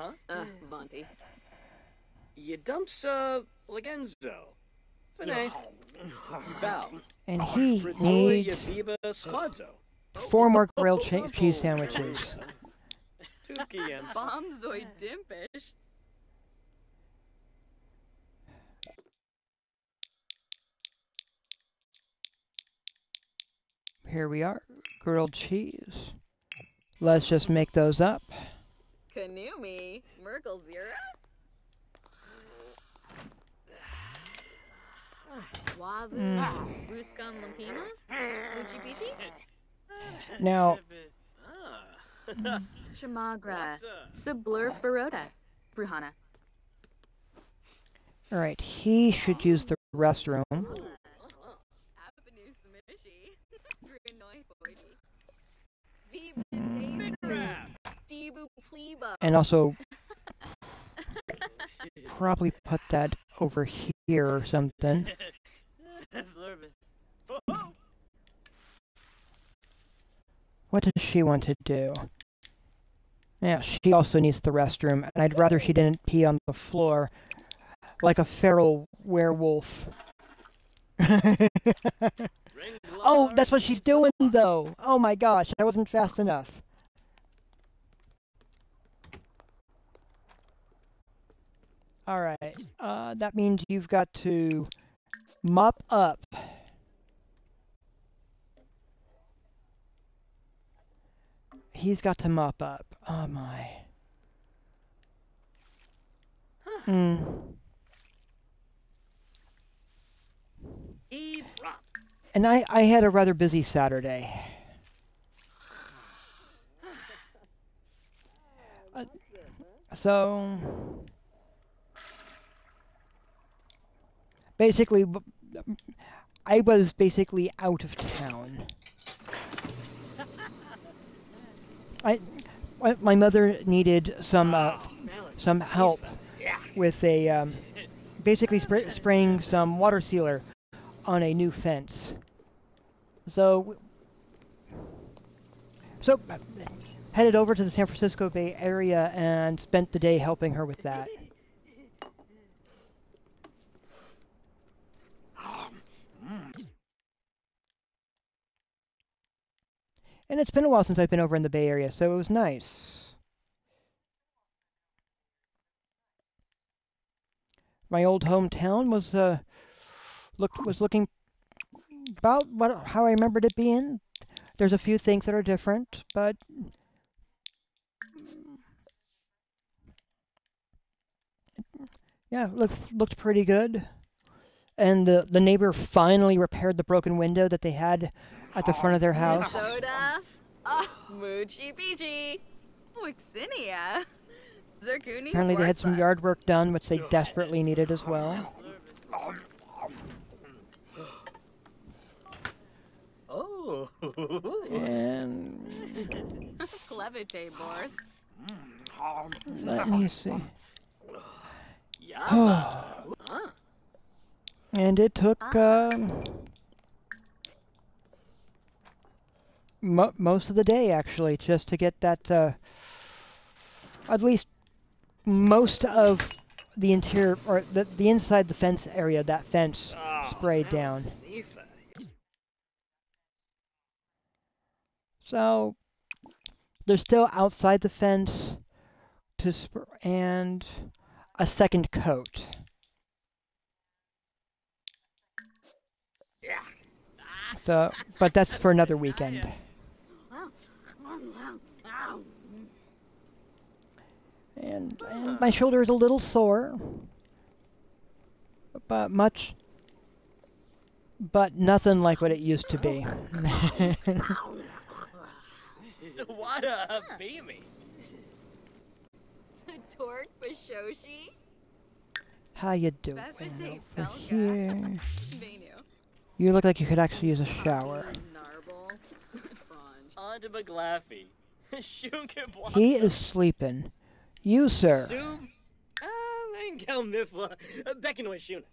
Monty. Yadumsa Legenzo. Fene. Bow. And he Fritoy needs Yaviba Squadzo. 4 more grilled cheese sandwiches. Tuki and Bombzoid Dimpish. Here we are. Grilled cheese. Let's just make those up. Kanumi, Merkel Zira. Wavu, Buskan Lampima, Uchi Pichi, Now, Shamagra, Sublurf Baroda, Bruhana. alright, he should use the restroom. Avenue Smishi, Brunoi Boiji. Viva Daisy, Stebu Pleba. And also, probably put that over here or something. What does she want to do? Yeah, she also needs the restroom, and I'd rather she didn't pee on the floor like a feral werewolf. Oh, that's what she's doing, though! Oh my gosh, I wasn't fast enough. Alright, that means you've got to mop up. He's got to mop up. Oh my. And I had a rather busy Saturday. So basically, I was basically out of town. My mother needed some help with a basically spraying some water sealer on a new fence. So headed over to the San Francisco Bay Area and spent the day helping her with that. And it's been a while since I've been over in the Bay Area, so it was nice. My old hometown was looking about how I remembered it being. There's a few things that are different, but yeah, looked pretty good. And the neighbor finally repaired the broken window that they had at the front of their house. Soda, oh, Moochie Peachy, Wixinia, Zircuni. Apparently they had some yard work done, which they desperately needed as well. Oh. And Clevite Bors. let me see. Yeah. And it took most of the day, actually, just to get that, at least most of the interior, or the inside the fence area, that fence sprayed down. So, they're still outside the fence and a second coat. So, but that's for another weekend. And my shoulder is a little sore, but nothing like what it used to be. Sawada Beamy. Torque Bashoshi. How you doing Bevite over Felga. here? Venu. You look like you could actually use a shower. Narble. Franj. Onto McLaffy. Shunkin Blossom. He is sleeping. You, sir. Zoom. Angel Mifla. Beckanoy Shuna.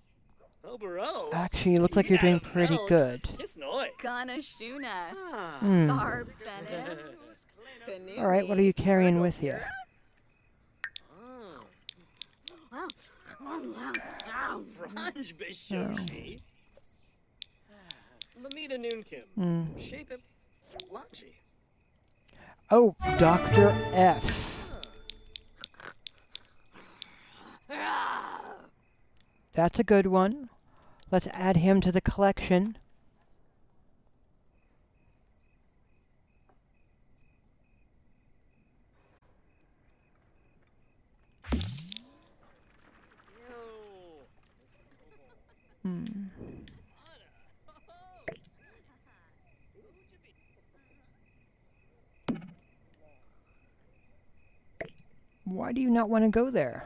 Obero. Actually, you look like you're doing pretty good. Kiss Noy. Kana Shuna. Hmm. Garb Bennett. Kanumi. Alright, what are you carrying with you? Franj Bishoshi. Lamita Noonkim. Shape it. Lachi. Oh, Dr. F. That's a good one. Let's add him to the collection. Why do you not want to go there?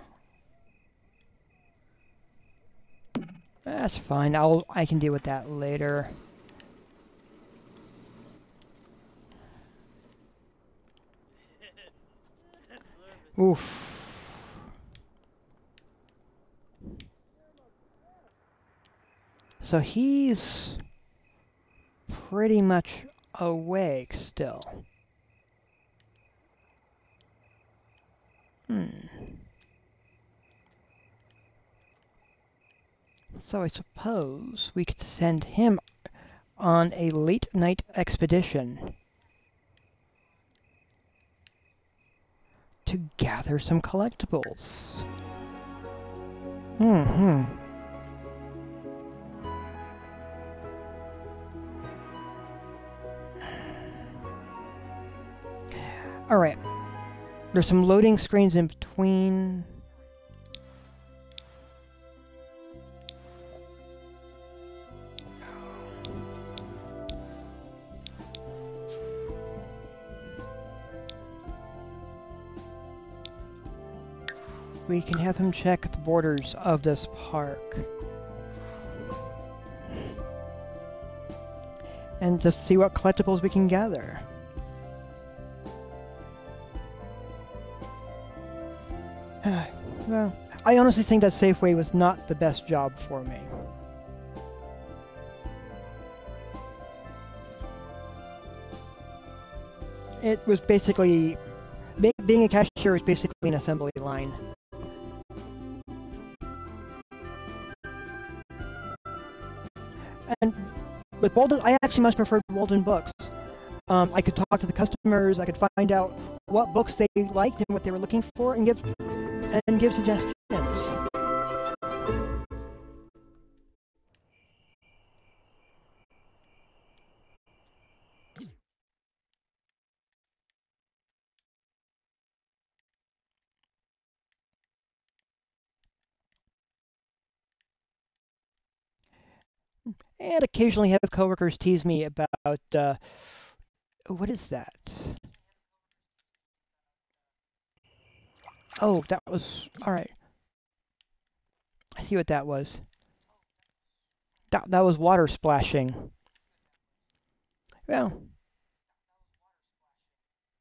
That's fine. I can deal with that later. Oof. So he's pretty much awake still. So I suppose we could send him on a late night expedition to gather some collectibles. Alright. There's some loading screens in between. We can have him check the borders of this park. And just see what collectibles we can gather. Well, I honestly think that Safeway was not the best job for me. It was basically... being a cashier was basically an assembly line. And with Walden, I actually much preferred Walden Books. I could talk to the customers, I could find out what books they liked and what they were looking for, and give suggestions. And occasionally have coworkers tease me about, what is that? Oh, that was... alright. I see what that was. That was water splashing. Well...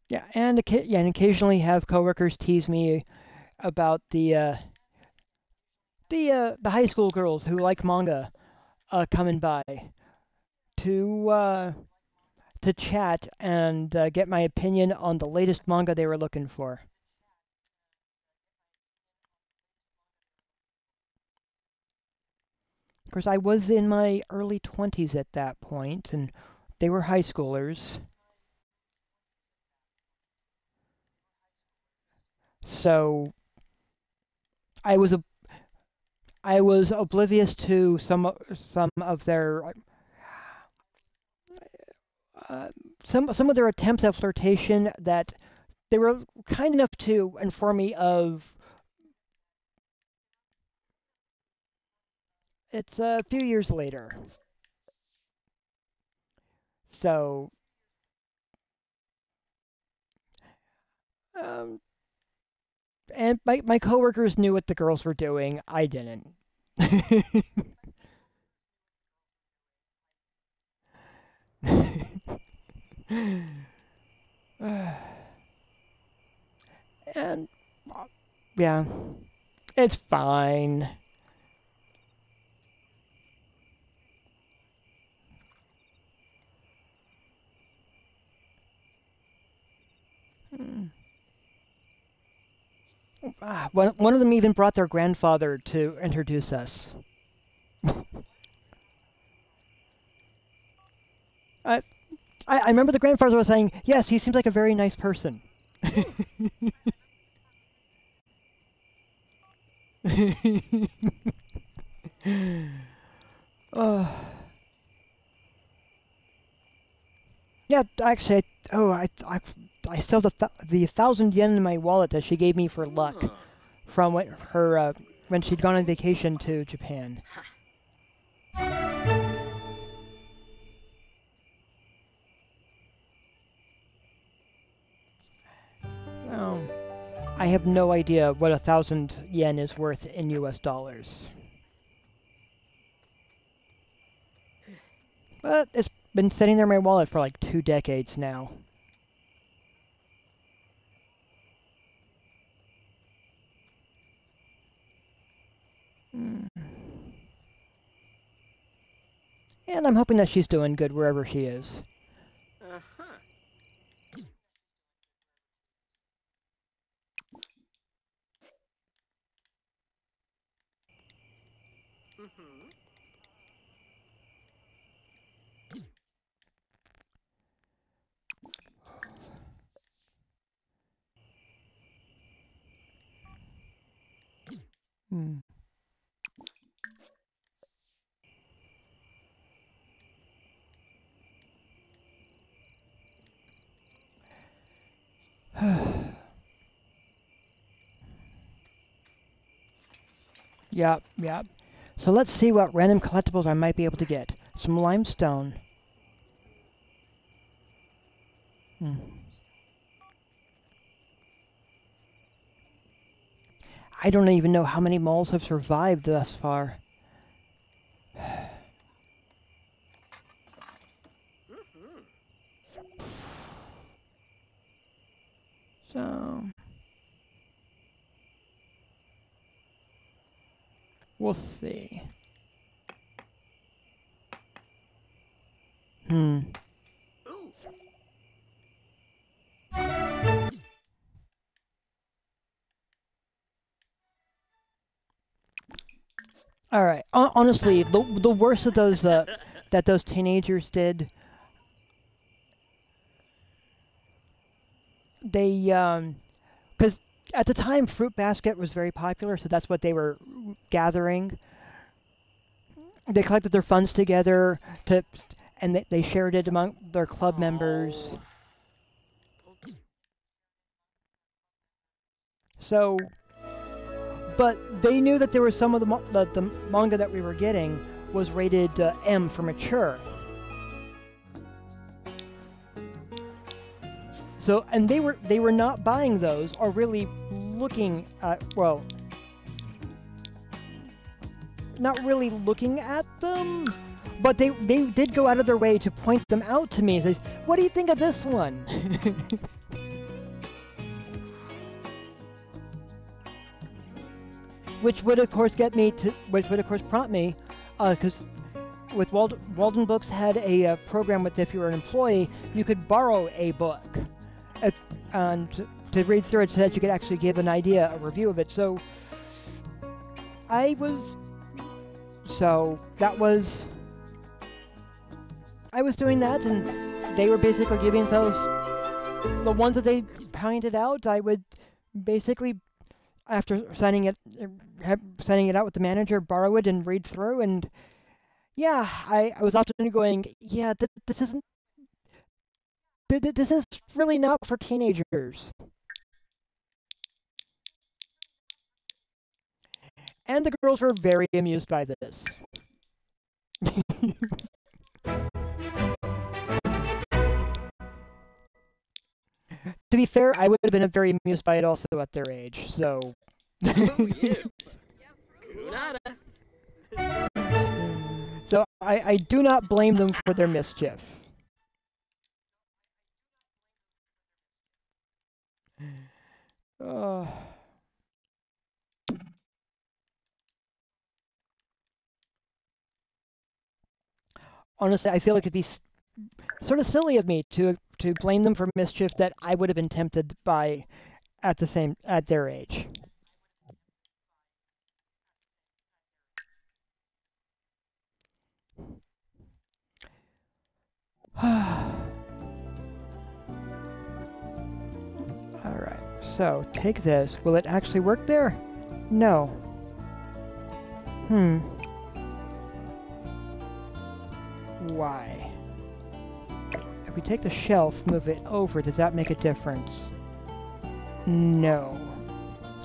yeah, and occasionally have coworkers tease me about the high school girls who like manga coming by to chat and get my opinion on the latest manga they were looking for. Of course, I was in my early 20s at that point, and they were high schoolers. So I was oblivious to some of their some of their attempts at flirtation that they were kind enough to inform me of. It's a few years later. So and my coworkers knew what the girls were doing. I didn't. And yeah, it's fine. One of them even brought their grandfather to introduce us. I remember the grandfather was saying, yes, he seems like a very nice person. Yeah, actually, I still have the 1,000 yen in my wallet that she gave me for luck from when she'd gone on vacation to Japan. Oh, I have no idea what 1,000 yen is worth in US dollars. But it's been sitting there in my wallet for like 2 decades now. And I'm hoping that she's doing good wherever she is. Yep. So let's see what random collectibles I might be able to get. Some limestone. I don't even know how many moles have survived thus far. So we'll see. All right. Honestly, the worst of those that those teenagers did, they because at the time Fruit Basket was very popular, so that's what they were gathering. They collected their funds together and they shared it among their club members. So, but they knew that there was some of the manga that we were getting was rated M for mature. So, and they were not buying those or really looking at, well, not really looking at them, but they did go out of their way to point them out to me and say, "What do you think of this one?" Which would of course prompt me, because with Walden Books had a program with if you were an employee, you could borrow a book, and to read through it so that you could actually give a review of it. So I was doing that, and they were basically giving those, the ones that they pointed out, I would basically, after signing it out with the manager, borrow it and read through, and yeah, I was often going, yeah, this is really not for teenagers. And the girls were very amused by this. To be fair, I would have been very amused by it also at their age, so... So I do not blame them for their mischief. Honestly, I feel like it'd be sort of silly of me to blame them for mischief that I would have been tempted by at their age. Alright, so take this. Will it actually work there? No. Why? If we take the shelf, move it over, does that make a difference? No.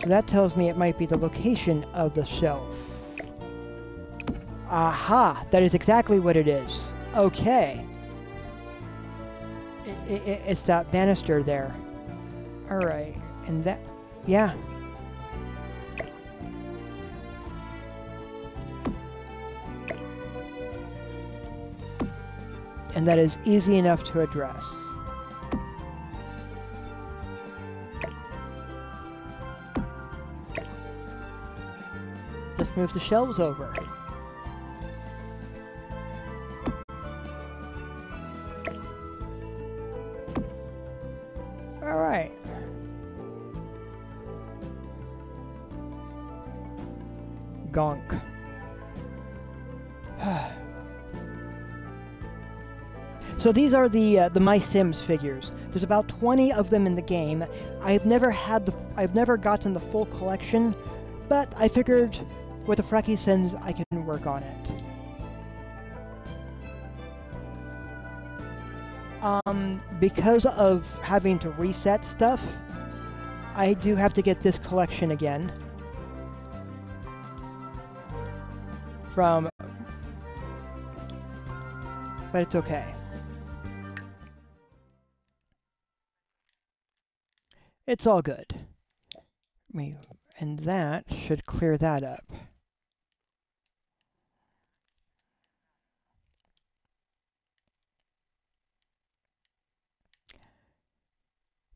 So that tells me it might be the location of the shelf. Aha! That is exactly what it is. Okay. It's that banister there. Alright, and that... yeah. And that is easy enough to address. Just move the shelves over. Alright. Gonk. So these are the My Sims figures. There's about 20 of them in the game. I've never gotten the full collection, but I figured with the Freki Sims I can work on it. Because of having to reset stuff, I do have to get this collection again. But it's okay. It's all good. And that should clear that up.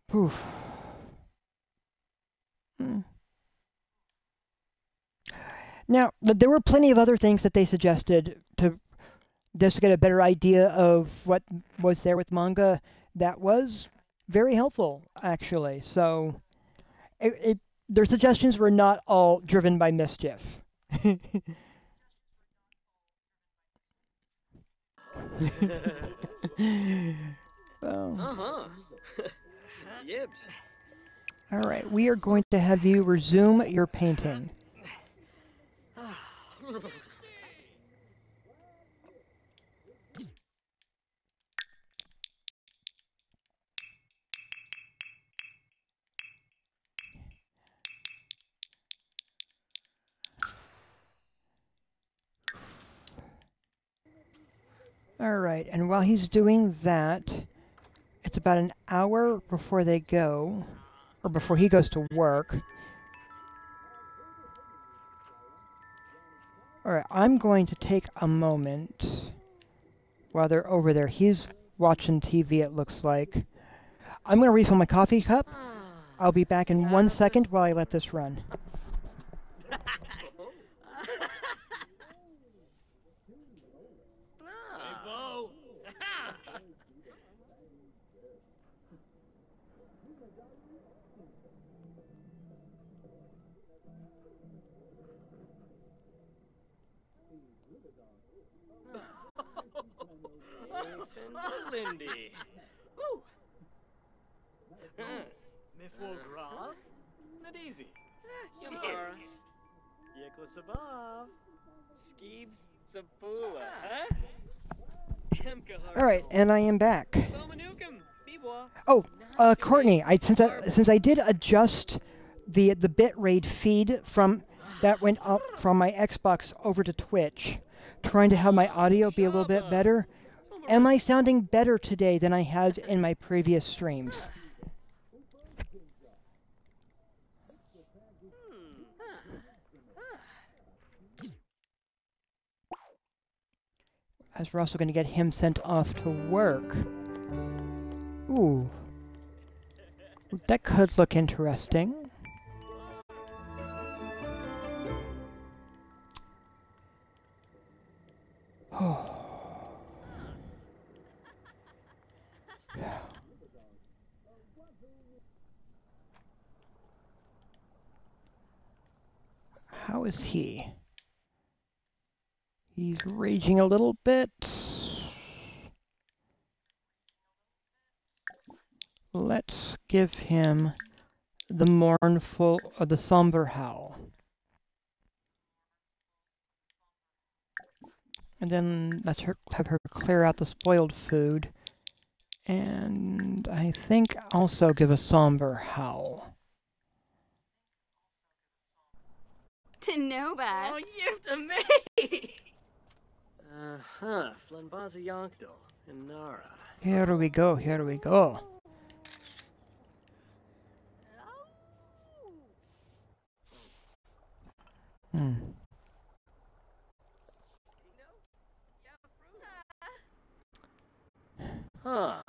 Poof. Now, there were plenty of other things that they suggested to just get a better idea of what was there with manga. That was very helpful, actually. So, their suggestions were not all driven by mischief. Uh-huh. Yibs. Alright, we are going to have you resume your painting. Alright, and while he's doing that, it's about an hour before they go, or before he goes to work. Alright, I'm going to take a moment while they're over there. He's watching TV, it looks like. I'm going to refill my coffee cup. I'll be back in 1 second while I let this run. Lindy. Mifwograf? Nadizi. Yamaris. Yeklasabov. Skeebs Sapula, huh? Alright, and I am back. Oh, Courtney, since I did adjust the bitrate feed from that went up from my Xbox over to Twitch, trying to have my audio be a little bit better. Am I sounding better today than I had in my previous streams? As we're also going to get him sent off to work. Ooh. That could look interesting. Oh. How is he? He's raging a little bit. let's give him the mournful, or the somber howl. And then let's have her clear out the spoiled food. And I think also give a somber howl. To know bad. Oh, you've to me! Flanbazi Yonkdal and Nara. Here we go, here we go. Hmm. Huh.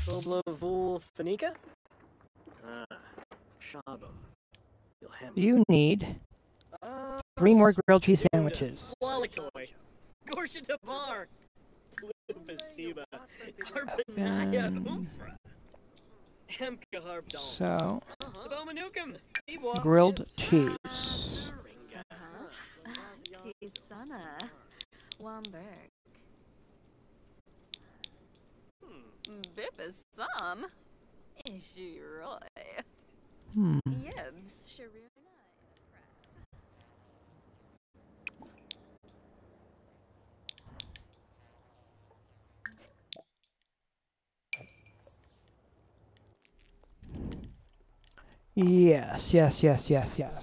Toblavul Fanika? Shabam. You need 3 more grilled cheese sandwiches. Walikoi. Gorsha Tabar. Plubasiba. Arpanaya Umfra. Emkaharb Dom. So, Sabomanukam. grilled cheese. Kisana. Wamberg. Bipasam. Ishiroy. Hmm. Yibs. Sharunai. Yes, yes, yes, yes, yes.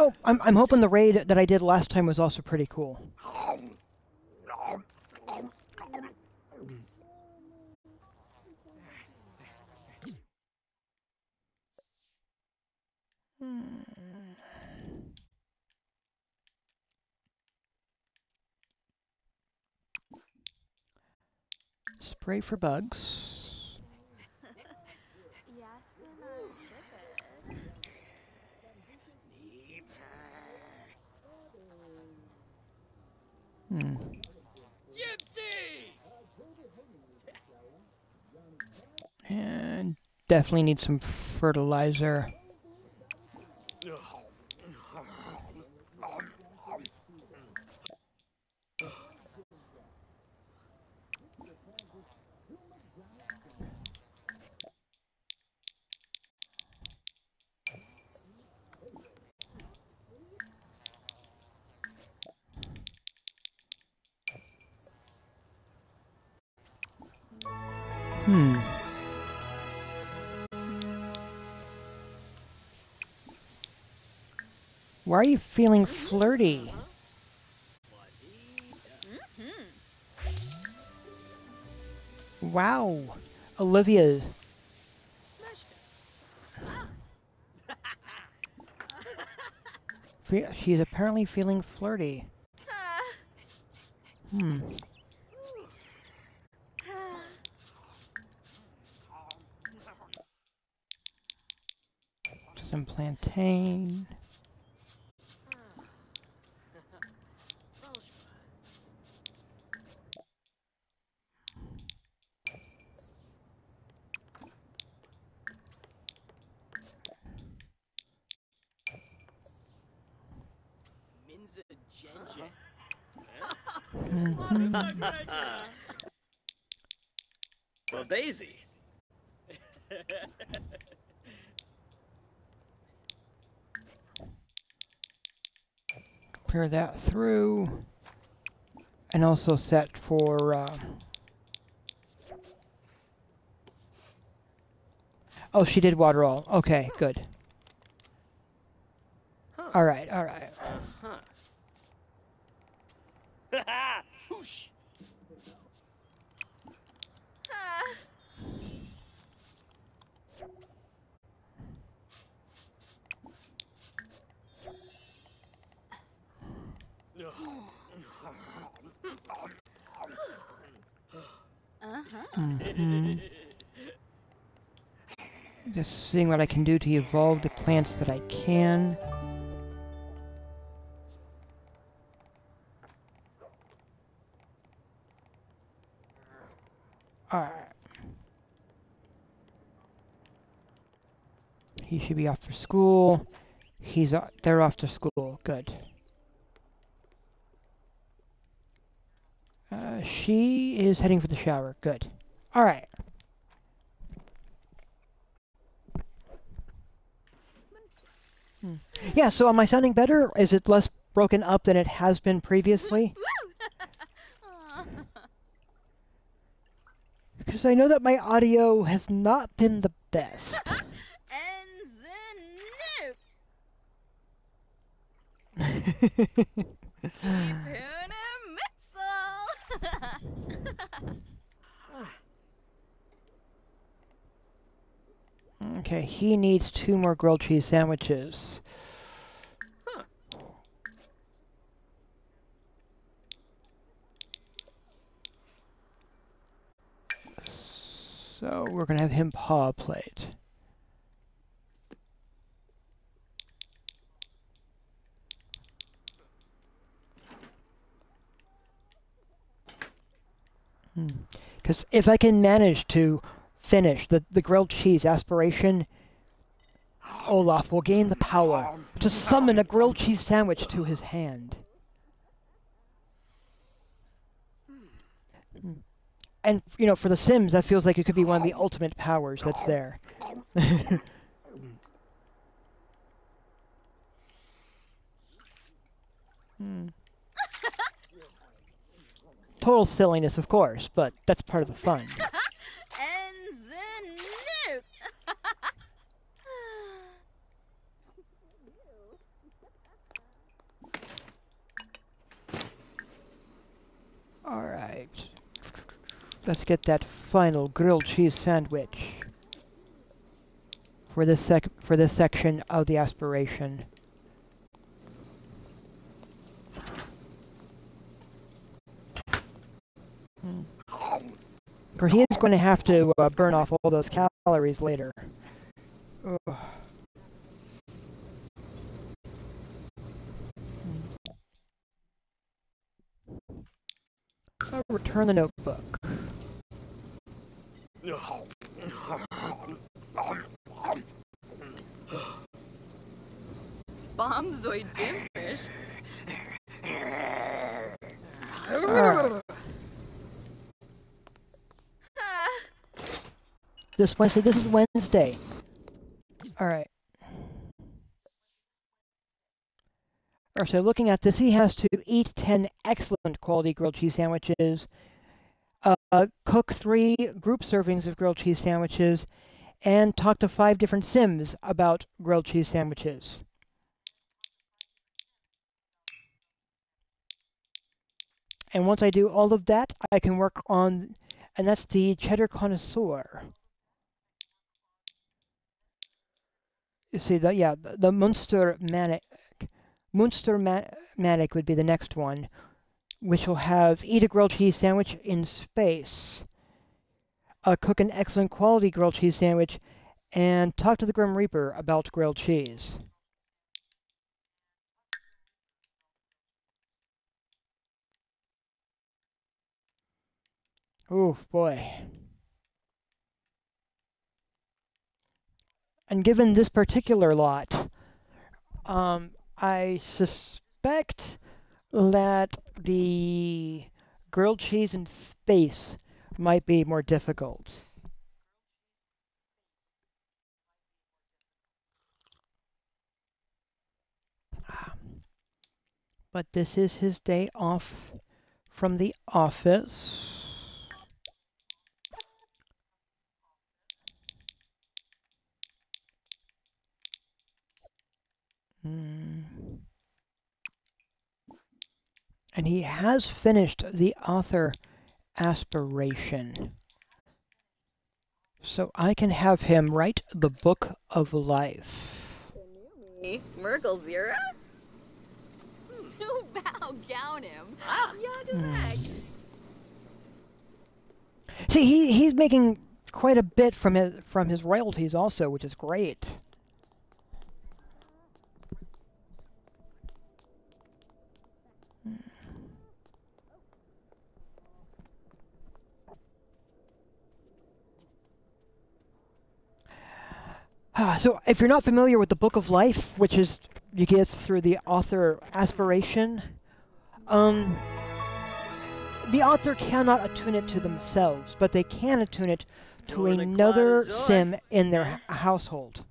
Oh, I'm hoping the raid that I did last time was also pretty cool. Spray for bugs. Hmm. And definitely need some fertilizer. Why are you feeling flirty? Wow, Olivia. She's apparently feeling flirty. Some plantain. Well, Basie. Clear that through. And also set for... Oh, she did water all. Okay, good. Alright, alright. Whoosh. Just seeing what I can do to evolve the plants that I can. Alright. He should be off for school. They're off to school. Good. She is heading for the shower. Good. Alright. Yeah, so am I sounding better? Is it less broken up than it has been previously? Because I know that my audio has not been the best. Okay, he needs 2 more grilled cheese sandwiches. Huh. So we're gonna have him paw a plate. Because if I can manage to finish the grilled cheese aspiration, Olaf will gain the power to summon a grilled cheese sandwich to his hand. And, you know, for The Sims, that feels like it could be one of the ultimate powers that's there. Total silliness, of course, but that's part of the fun. Alright. Let's get that final grilled cheese sandwich for this section of the aspiration. For he is going to have to burn off all those calories later. Ugh. I'll return the notebook. Bombzoid dimfish. Alright. This is Wednesday. Alright. So looking at this, he has to eat 10 excellent quality grilled cheese sandwiches, cook 3 group servings of grilled cheese sandwiches, and talk to 5 different Sims about grilled cheese sandwiches. And once I do all of that, I can work on, and that's the Cheddar Connoisseur. You see, the Munster Manic would be the next one, which will have eat a grilled cheese sandwich in space, cook an excellent quality grilled cheese sandwich, and talk to the Grim Reaper about grilled cheese. Oh boy. And given this particular lot, I suspect that the grilled cheese in space might be more difficult. But this is his day off from the office. And he has finished the author aspiration. So I can have him write the Book of Life. Merkel Zira? Subao Gaunim. Yadumek. See, he's making quite a bit from his royalties also, which is great. So, if you're not familiar with the Book of Life, which is you get through the author aspiration, the author cannot attune it to themselves, but they can attune it to another sim in their household.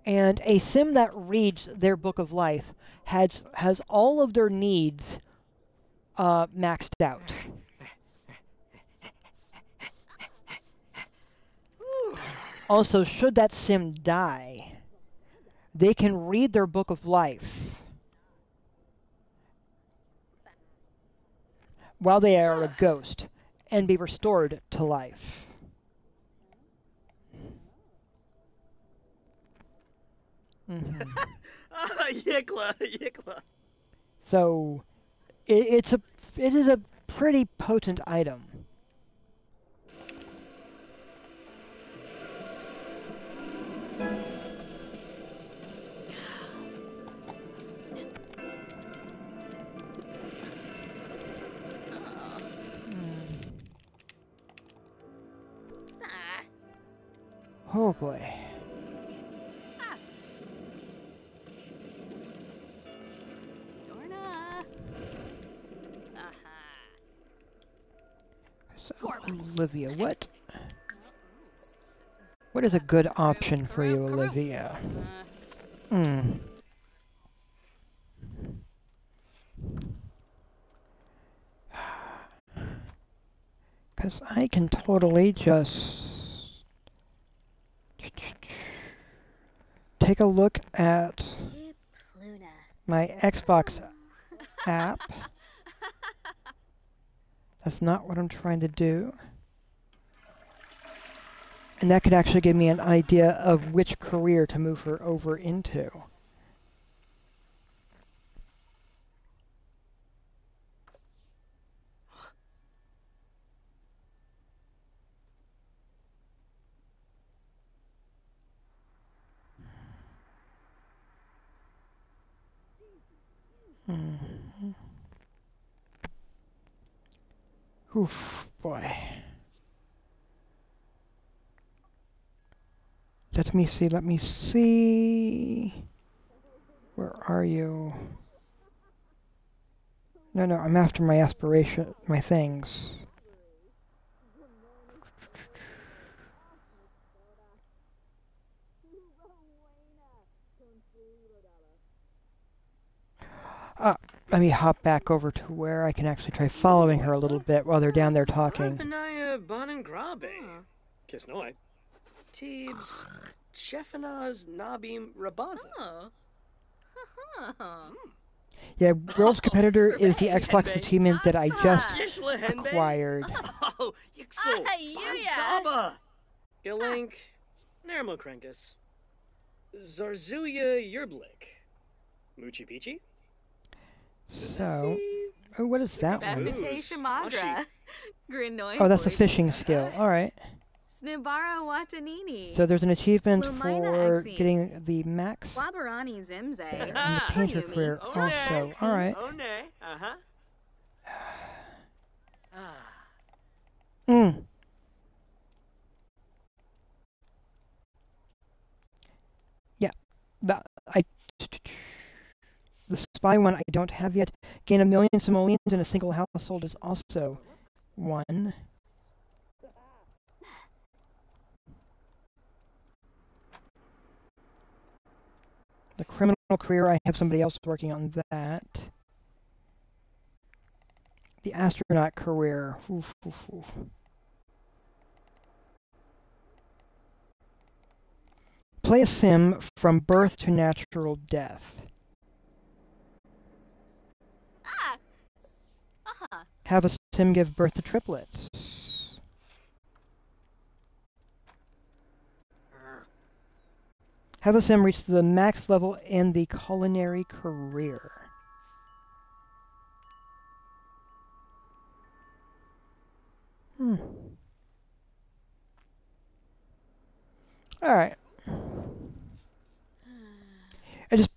And a sim that reads their Book of Life has all of their needs maxed out. Also, should that sim die, they can read their Book of Life while they are a ghost and be restored to life. Yikla, yikla. So, it is a pretty potent item. Oh boy. So, Olivia, what is a good option for you, Olivia? Because I can totally just take a look at my Xbox app. That's not what I'm trying to do. And that could actually give me an idea of which career to move her over into. Oof, boy. Let me see. Where are you? No, I'm after my aspiration, my things. Let me hop back over to where I can actually try following her a little bit while they're down there talking. Benaya Bonangrabe. Kisnoi. Tebes. Chefanaz Nabim Rabaza. Yeah, World's Competitor is the Xbox achievement that I just acquired. Oh, Yixo. Zaba. Gilink. Nermokrenkus. Zarzuya Yerblik. Muchi Pichi. So, oh, what is that one? Oh, that's a fishing skill. Alright. Snibara Watanini. So there's an achievement for getting the max Wabarani Zimze. and the painter career also. Alright. Yeah. The spy one I don't have yet. Gain 1 million simoleons in a single household is also one. The criminal career, I have somebody else working on that. The astronaut career. Oof, oof, oof. Play a sim from birth to natural death. Have a sim give birth to triplets. Have a sim reach the max level in the culinary career. Alright. I'm just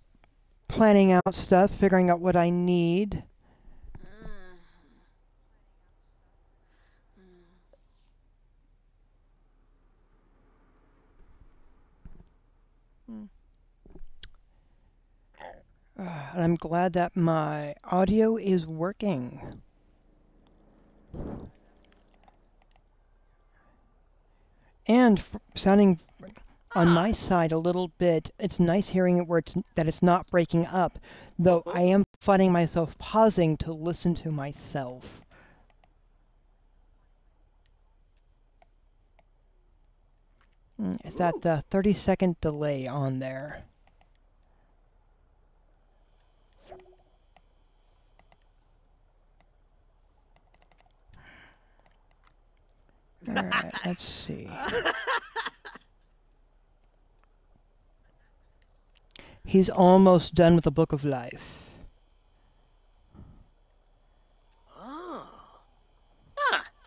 planning out stuff, figuring out what I need. And I'm glad that my audio is working. And sounding on my side a little bit, it's nice hearing it where that it's not breaking up, though I am finding myself pausing to listen to myself. It's that 30-second delay on there. Alright, let's see. He's almost done with the Book of Life.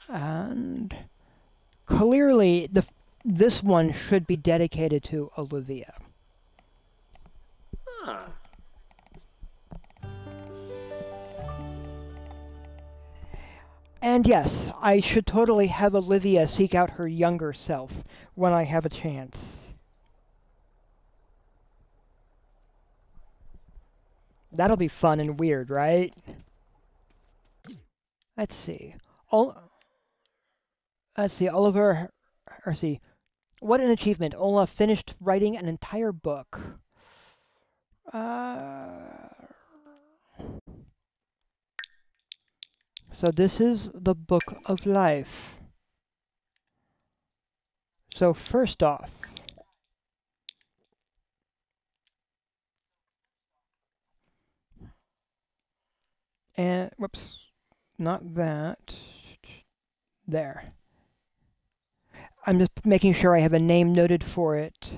And clearly, this one should be dedicated to Olivia. And yes, I should totally have Olivia seek out her younger self when I have a chance. That'll be fun and weird, right? Let's see. Oliver... What an achievement. Olaf finished writing an entire book. So this is the Book of Life. So first off, and whoops, not that. There. I'm just making sure I have a name noted for it.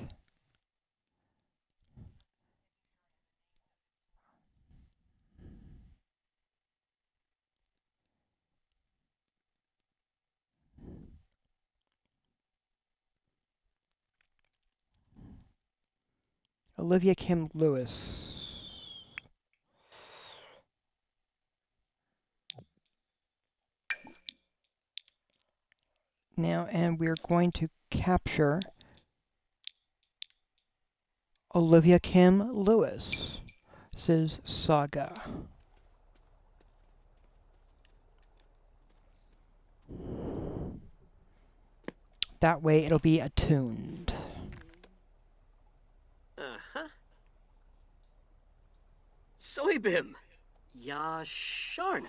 Olivia Kim Lewis. Now, and we're going to capture Olivia Kim Lewis's saga. That way it'll be attuned. Soybim. Yasharna.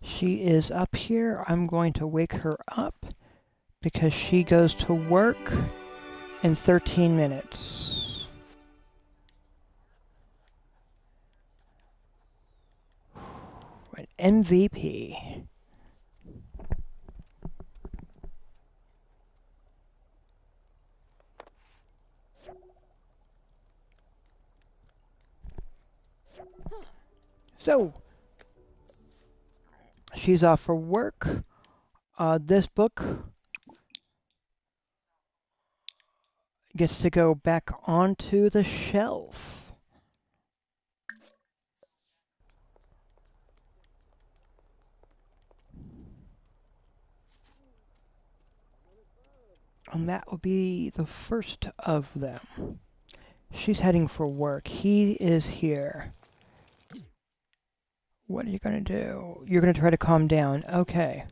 She is up here. I'm going to wake her up because she goes to work in 13 minutes. An MVP. So, she's off for work. This book gets to go back onto the shelf. And that will be the first of them. She's heading for work. He is here. What are you going to do? You're going to try to calm down. Okay.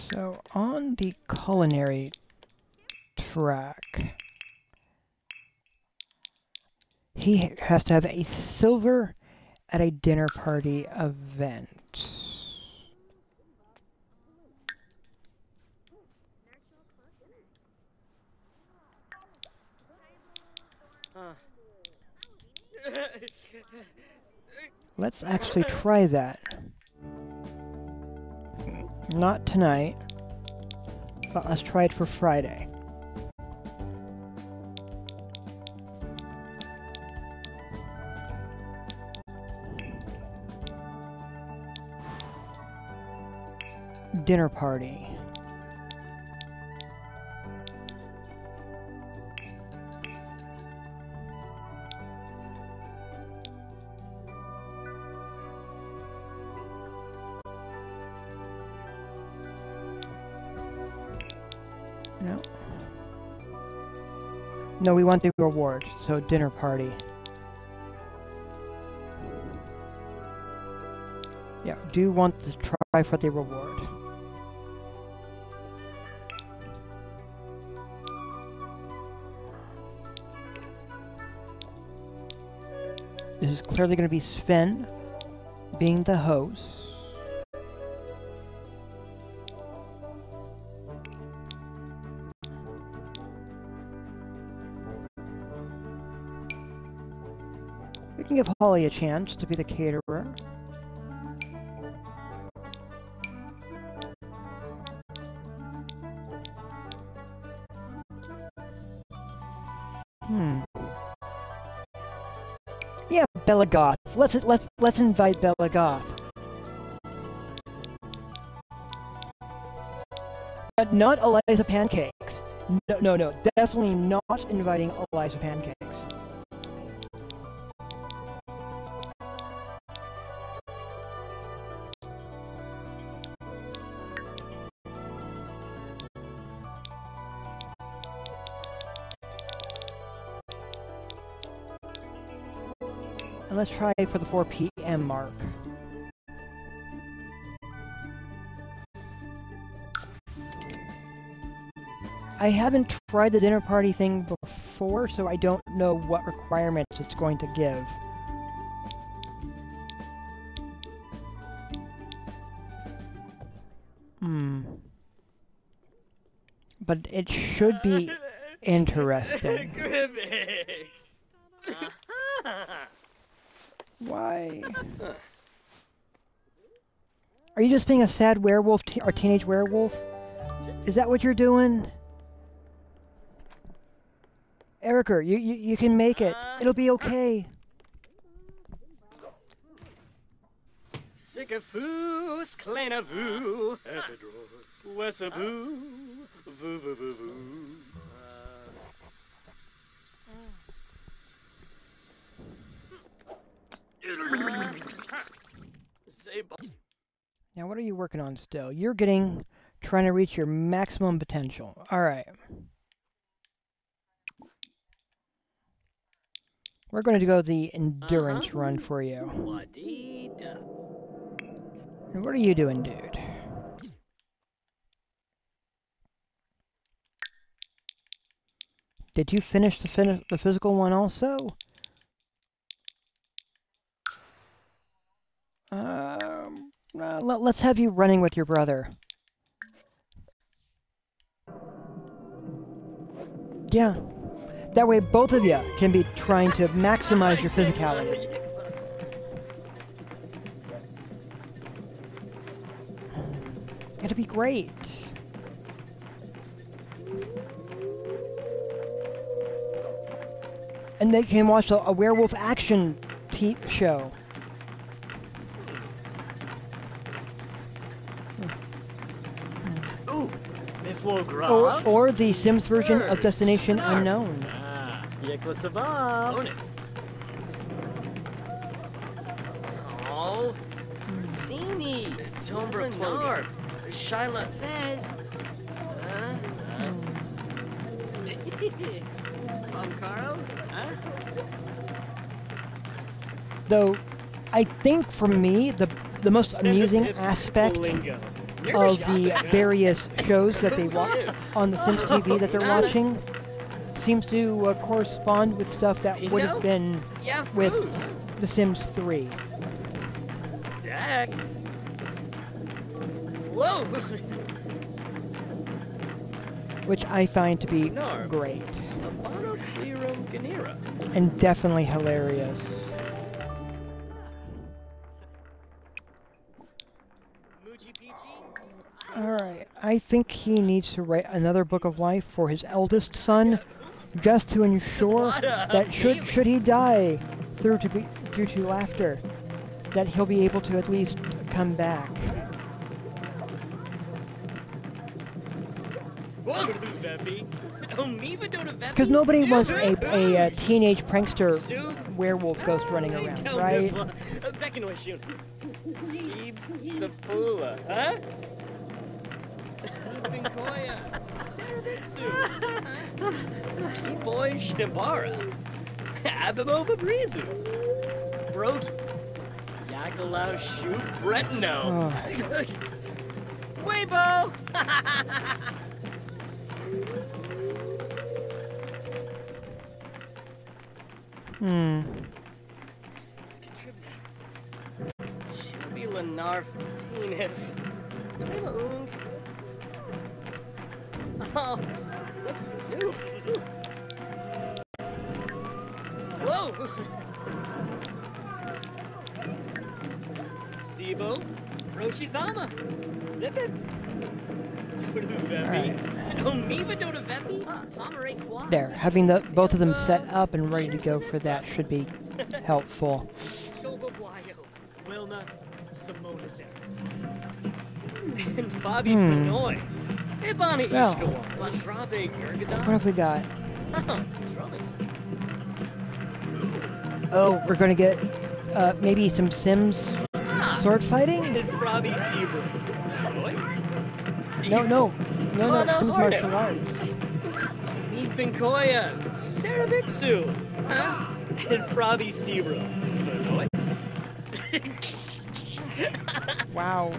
So, on the culinary track, he has to have a silver at a dinner party event. Let's actually try that. Not tonight, but let's try it for Friday. Dinner party. No, we want the reward, so dinner party. Yeah, do want to try for the reward. This is clearly going to be Sven being the host. We can give Holly a chance to be the caterer. Yeah, Bella Goth. Let's invite Bella Goth. But not Eliza Pancakes. No, definitely not inviting Eliza Pancakes. And let's try for the 4 p.m. mark. I haven't tried the dinner party thing before, so I don't know what requirements it's going to give. But it should be interesting. Why? Are you just being a sad werewolf, or teenage werewolf? Is that what you're doing? Erica, you can make it. It'll be okay. Sigafoos, Clanavoo, Epidros, Wessaboo, Voo Voo Voo Voo. Now, what are you working on still? You're trying to reach your maximum potential. Alright. We're going to go the endurance run for you. And what are you doing, dude? Did you finish the physical one also? Let's have you running with your brother. Yeah. That way both of you can be trying to maximize your physicality. It'll be great. And they can watch a werewolf action show. Or the Sims version of Destination Unknown. Oh, Zini, Tombra Narb, Shyla Fez. Carl? Though, I think for me, the most amusing aspect of the various shows that they watch on the Sims TV that they're watching seems to correspond with stuff that would have been with The Sims 3. Whoa! Which I find to be great. And definitely hilarious. Alright, I think he needs to write another book of life for his eldest son, just to ensure that should he die due to laughter, that he'll be able to at least come back. Because nobody wants a teenage prankster werewolf ghost running around, right? Binkoya, Cerebixu, Keyboy Shnibara, Abimo Fabrizu, Brogi, Yakalau Shoot Bretno, Weibo! Shubi Lenarf Teenif. Plema Oh, whoops, zoo. Whoa! Sibo, Roshithama, Flipit, Dodavepi, Omiva Dodavepi, Pomeray Quas. There, having both of them set up and ready to go for that should be helpful. Shobabuayo, Wilna, Simonis, and Fabi Fenoy. Ibani Well, Ishkawa, Bandrabe Gurgadon. what have we got? Oh, promise. Oh, we're gonna get maybe some Sims sword fighting? And Frobby Sebra. No, Sims Harden. martial arts. Eve Binkoya, Cerebixu, huh? And Frobby Sebra. Wow.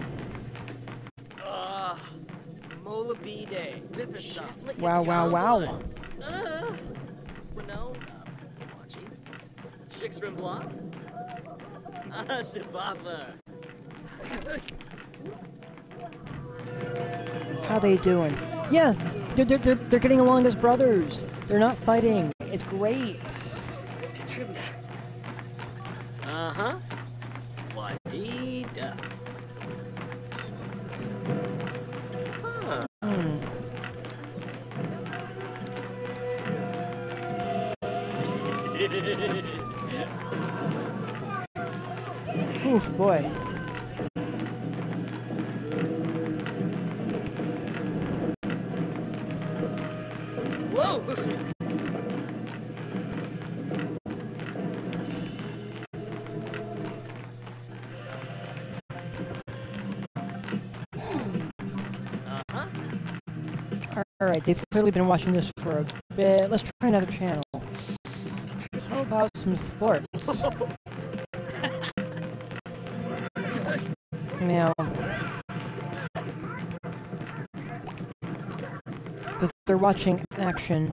Molabide, Bipisa, Wow. Renault, watching. Chicks from Bluff. Sibaba. How they doing? Yeah, they're getting along as brothers. They're not fighting. It's great. Let's contribute. Uh-huh. Wadida. Huh. Oof, boy. Whoa! Alright, they've clearly been watching this for a bit. Let's try another channel. How about some sports? Now, because they're watching action.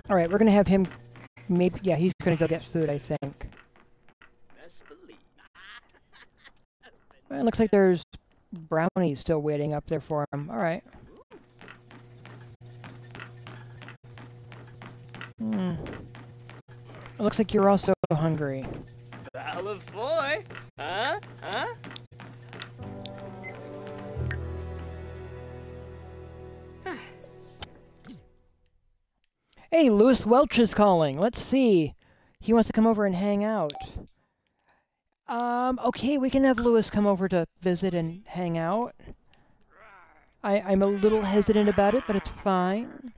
Alright, we're gonna have him, maybe, yeah, he's gonna go get food, I think. Well, it looks like there's brownies still waiting up there for him. Alright. It looks like you're also hungry. Balafoy? Huh? Hey, Lewis Welch is calling. Let's see. He wants to come over and hang out. Okay, we can have Lewis come over to visit and hang out. I'm a little hesitant about it, but it's fine.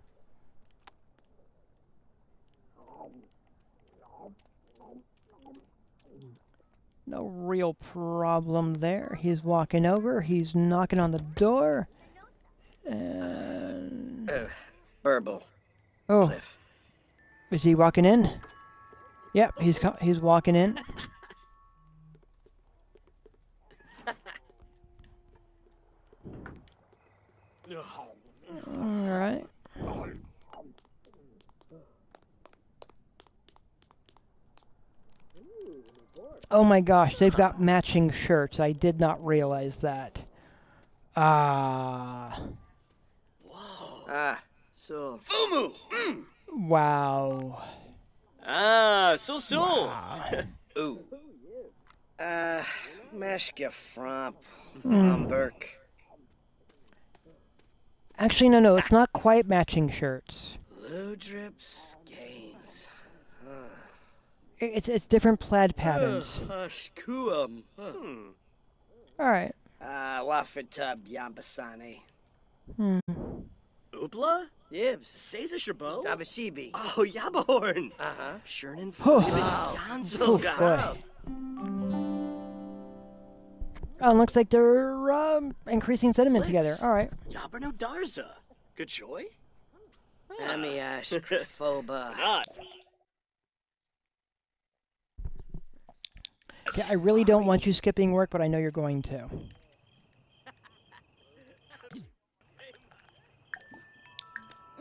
No real problem there. He's walking over, he's knocking on the door, and... Burble. Oh, Cliff. is he walking in? Yep, he's walking in. Alright. Oh my gosh, they've got matching shirts. I did not realize that. So. Fumu! Wow. So. Wow. Ooh. Meshka Fromp. Hamburg. Actually, no, it's not quite matching shirts. Low drip skeins. It's different plaid patterns. Shkuam. Alright. Wafitub Yambasane. Oopla? Yibs. Seiza Shabot? Dabashibi. Oh, Yabahorn. Uh-huh. Shernin Oh. Freeman. Oh, Jansel's boy. Oh, looks like they're increasing sediment together. Flicks. All right. Yabrno Darza. Good choy? Amiash Kraphoba. Yeah, I really don't want you skipping work, but I know you're going to.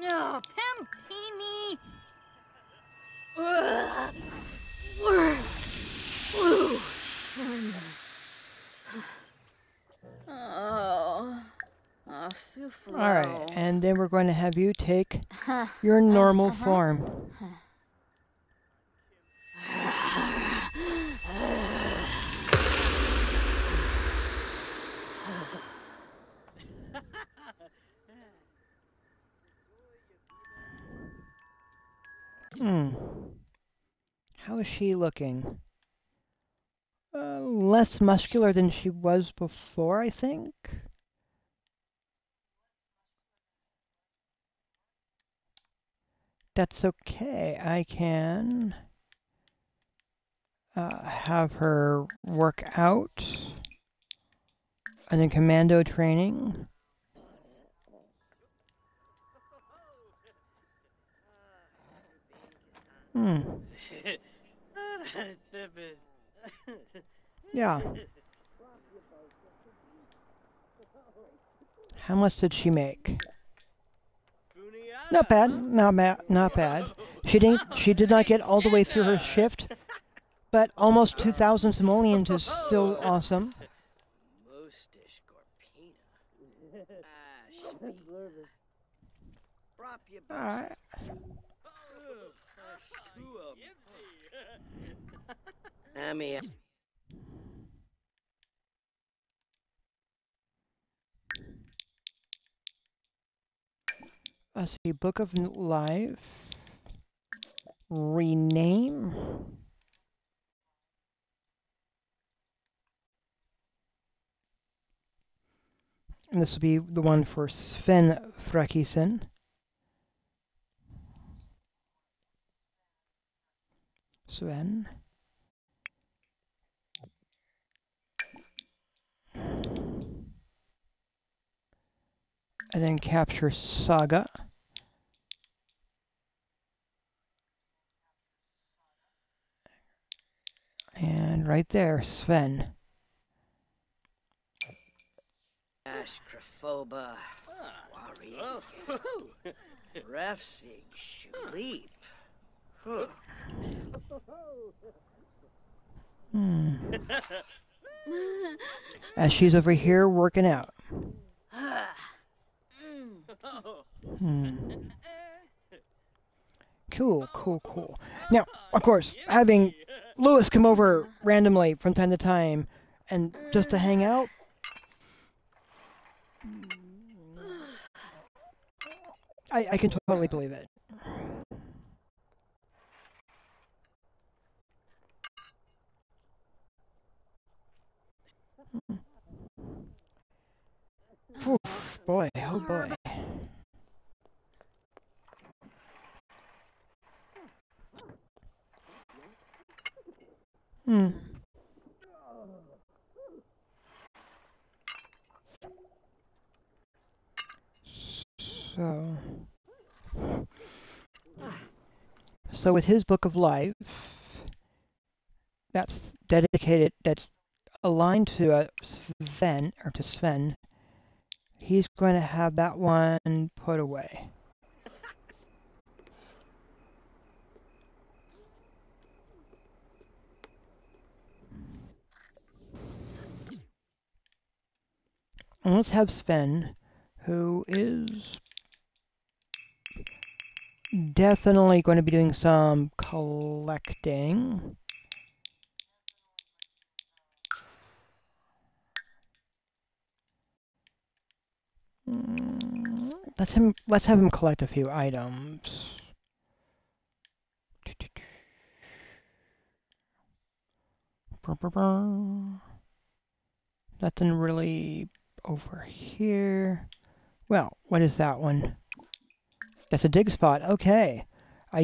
Oh, Pimpini! Oh, Suflo. All right, and then we're going to have you take your normal form. How is she looking? Less muscular than she was before, I think. That's okay. I can have her work out and then commando training. Yeah. How much did she make? Not bad. Not bad. She did not get all the way through her shift, but almost 2,000 simoleons is still awesome. All right. Amia. Let's see, Book of Life. Rename. And this will be the one for Sven Frakisen. Sven. And then capture Saga. And right there, Sven. Ash Kraphoba. Wari. Refsig Shleep. As she's over here working out. Cool. Now, of course, having Lewis come over randomly from time to time and just to hang out, I can totally believe it. Oof, boy, oh boy. So with his Book of Life, that's dedicated, that's aligned to Sven, he's going to have that one put away. And let's have Sven, who is definitely going to be doing some collecting. Let's have him collect a few items. Nothing really over here. Well, what is that one? That's a dig spot. Okay. I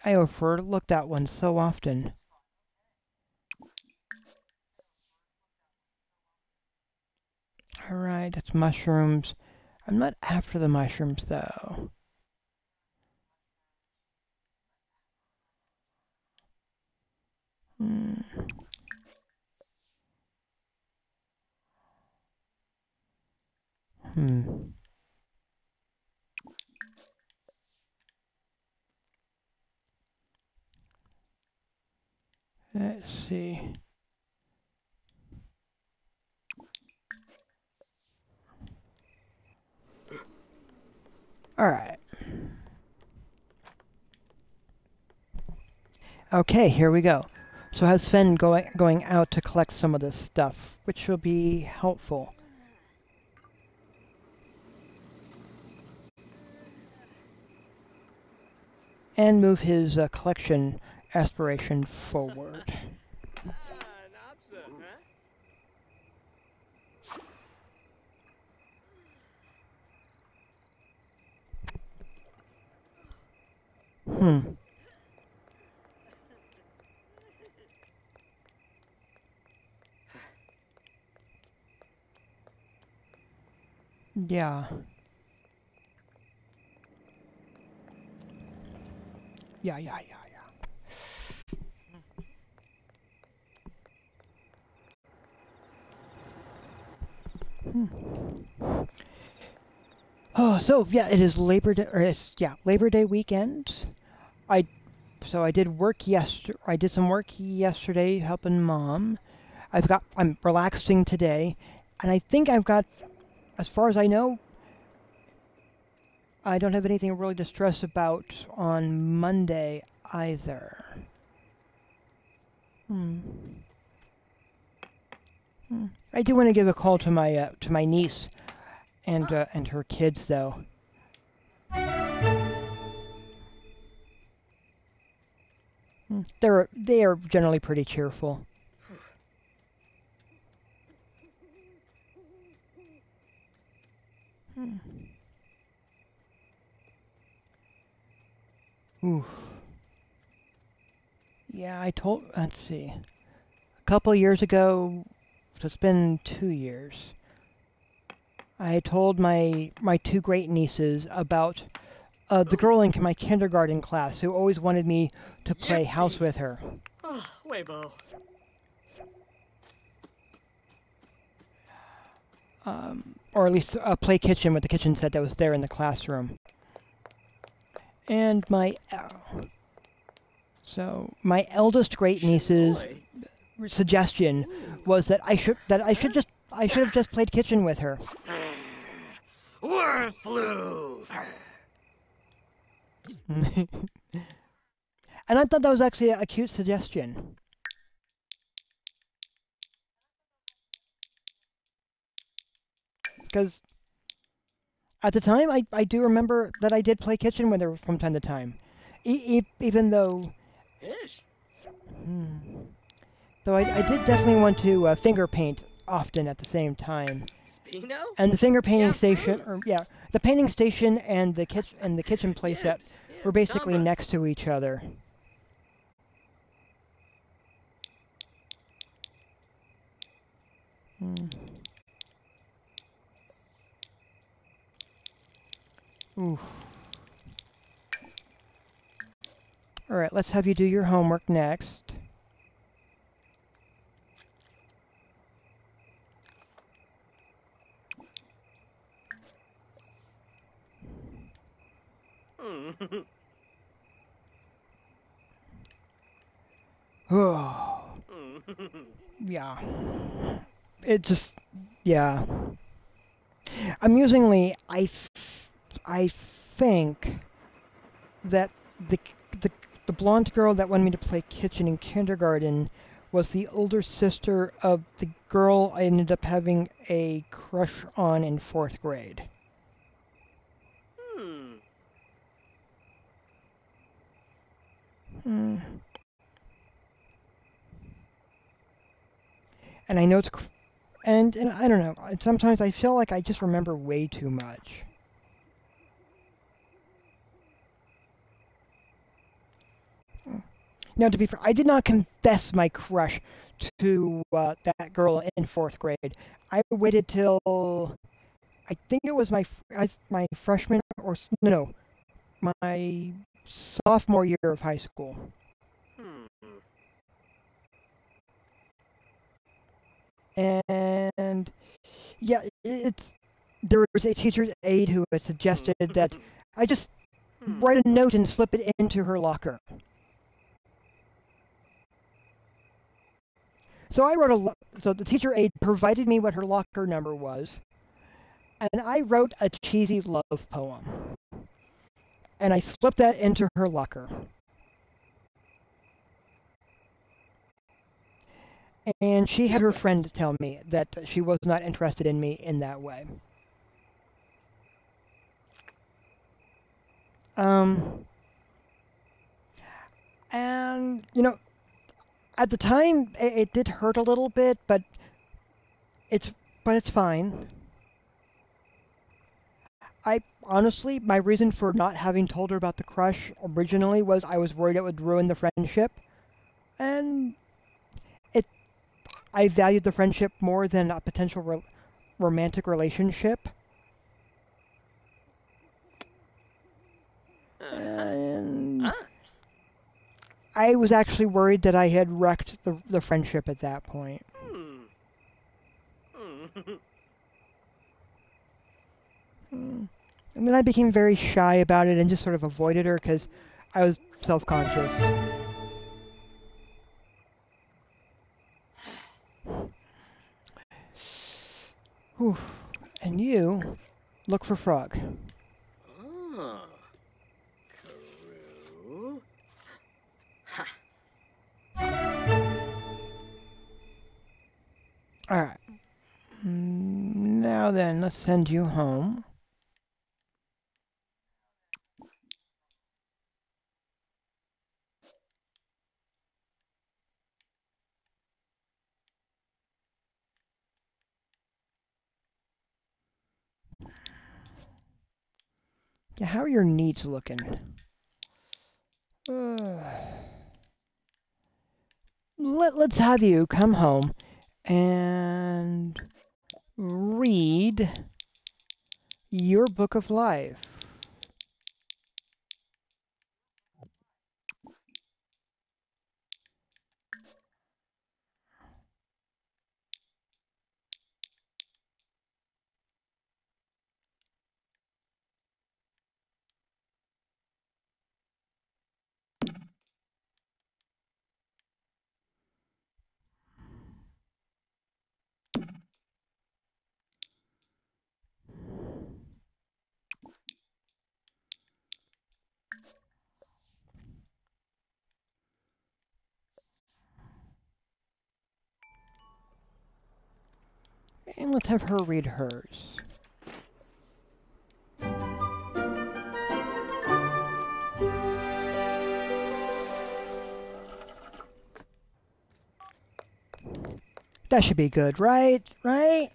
overlook that one so often. Alright, that's mushrooms. I'm not after the mushrooms, though. Hmm. Let's see. Alright. Okay, here we go. So has Sven going out to collect some of this stuff, which will be helpful. And move his collection aspiration forward. Yeah. Yeah. Oh, so yeah, it is Labor Day, or Labor Day weekend. I did work yesterday. I did some work yesterday helping Mom. I'm relaxing today, and I think I've got, as far as I know, I don't have anything really to stress about on Monday either. I do want to give a call to my niece and her kids, though. They are generally pretty cheerful. Oof. Yeah, let's see. A couple years ago, so it's been 2 years, I told my two great nieces about the girl in my kindergarten class who always wanted me to play house with her. Oh, Weibo. Or at least play kitchen with the kitchen set that was there in the classroom. And my eldest great niece's suggestion was that I should have just played kitchen with her. Worth flew. And I thought that was actually a cute suggestion. Because at the time, I do remember that I did play kitchen with her from time to time. Even though... Ish. Though I did definitely want to finger paint often at the same time. Spino? And the finger painting station, the painting station and the kitchen playset were basically next to each other. Oof. Alright, let's have you do your homework next. Oh. Yeah. It just... Yeah. Amusingly, I think that the blonde girl that wanted me to play kitchen in kindergarten was the older sister of the girl I ended up having a crush on in 4th grade. And I know it's... And I don't know, sometimes I feel like I just remember way too much. Now, to be fair, I did not confess my crush to that girl in 4th grade. I waited till I think it was my freshman or no, my sophomore year of high school. And yeah, there was a teacher's aide who had suggested that I just write a note and slip it into her locker. So so the teacher aide provided me what her locker number was, and I wrote a cheesy love poem. And I slipped that into her locker. And she had her friend tell me that she was not interested in me in that way. And, you know, at the time, it did hurt a little bit, but it's fine. Honestly, my reason for not having told her about the crush originally was I was worried it would ruin the friendship. And I valued the friendship more than a potential romantic relationship. And I was actually worried that I had wrecked the friendship at that point. And then I became very shy about it and just sort of avoided her because I was self-conscious. Whew. And you look for Frog. Oh. Karoo. Ha. Alright. Now then, let's send you home. Yeah, how are your needs looking? Let's have you come home and read your book of life. And let's have her read hers. That should be good, right? Right?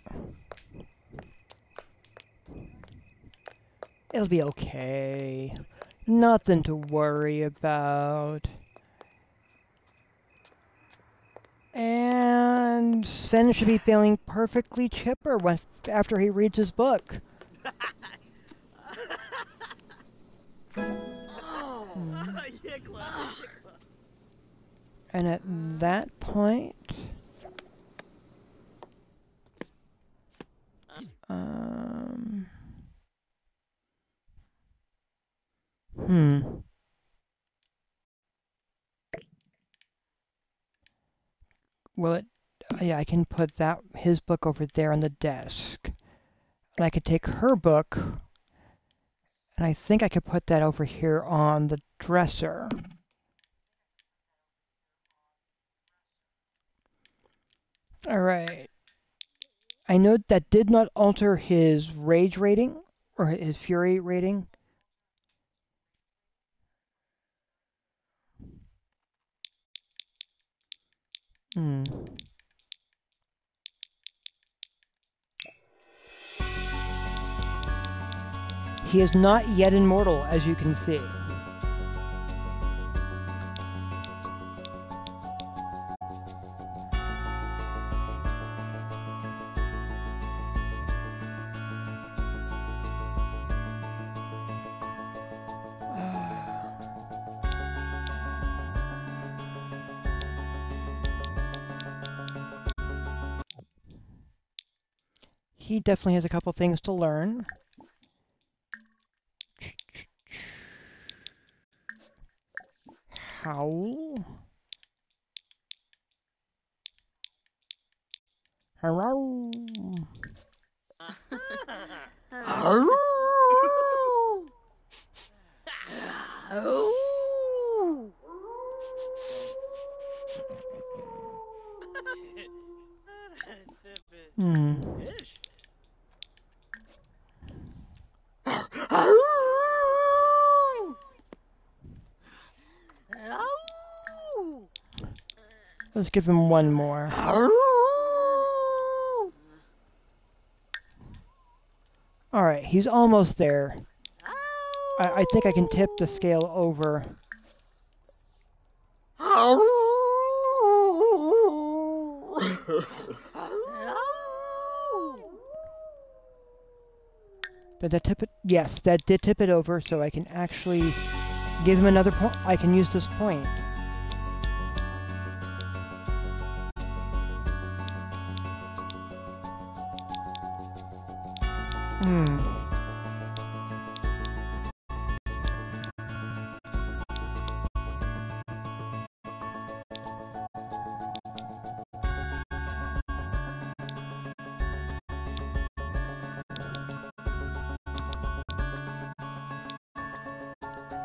It'll be okay. Nothing to worry about. And Sven should be feeling perfectly chipper after he reads his book. And at that point... Will it... Yeah, I can put his book over there on the desk. And I could take her book, and I think I could put that over here on the dresser. Alright. I know that did not alter his rage rating, or his fury rating. He is not yet immortal, as you can see. he definitely has a couple things to learn. Howl. Hello. Hmm. Let's give him one more. Alright, he's almost there. I think I can tip the scale over. Did that tip it? Yes, that did tip it over, so I can actually give him another point. I can use this point.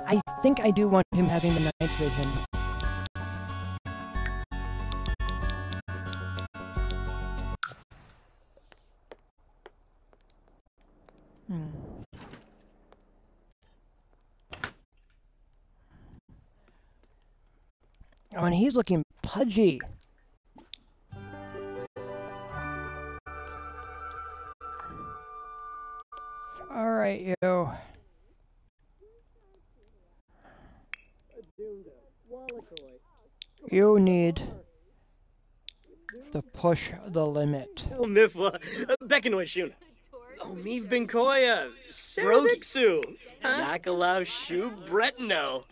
I think I do want him having the night vision. Oh, and he's looking pudgy. Alright, you. You need to push the limit. Oh, Mifwa, Bekanoy Shuna. Oh, Meev Ben Koya, Sarabixu, Yakalau Shu Bretno,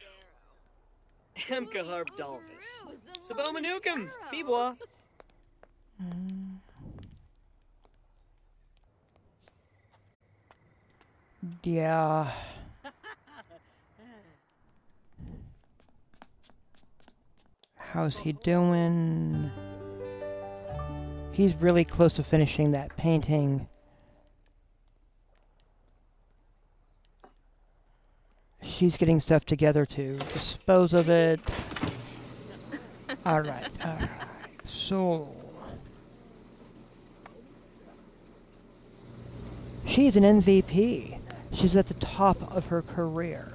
Emkaharp Dalvis, Sabomanukum, Bibwa. Yeah. How's he doing? He's really close to finishing that painting. She's getting stuff together to dispose of it. Alright, alright. So... she's an MVP. She's at the top of her career.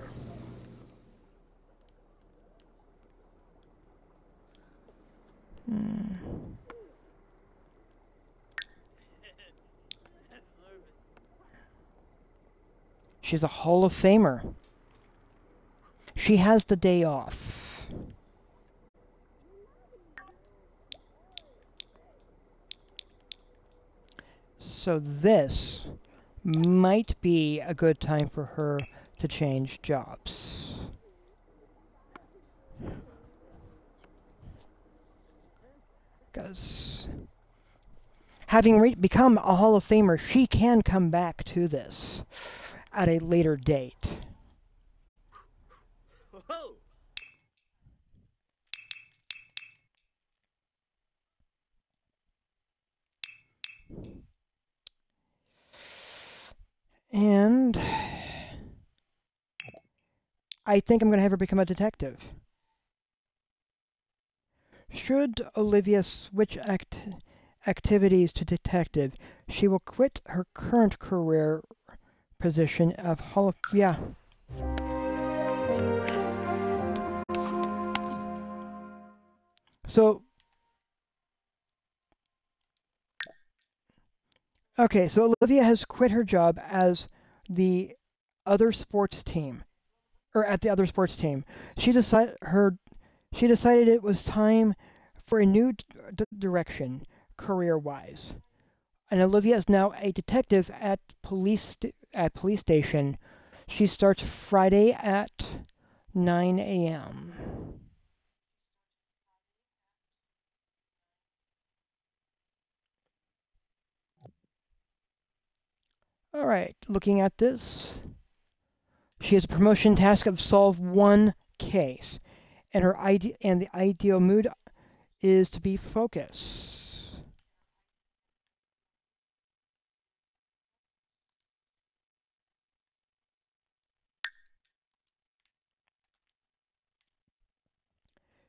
She's a Hall of Famer. She has the day off. So this might be a good time for her to change jobs. Because having become a Hall of Famer, she can come back to this at a later date. Whoa. And I think I'm going to have her become a detective. Should Olivia switch activities to detective, she will quit her current career position of Hall of... yeah. So... okay, so Olivia has quit her job as the other sports team, or at the other sports team. She decided it was time for a new direction, career-wise. And Olivia is now a detective at police station. She starts Friday at 9 a.m. Alright, looking at this. She has a promotion task of solve one case. And the ideal mood is to be focused.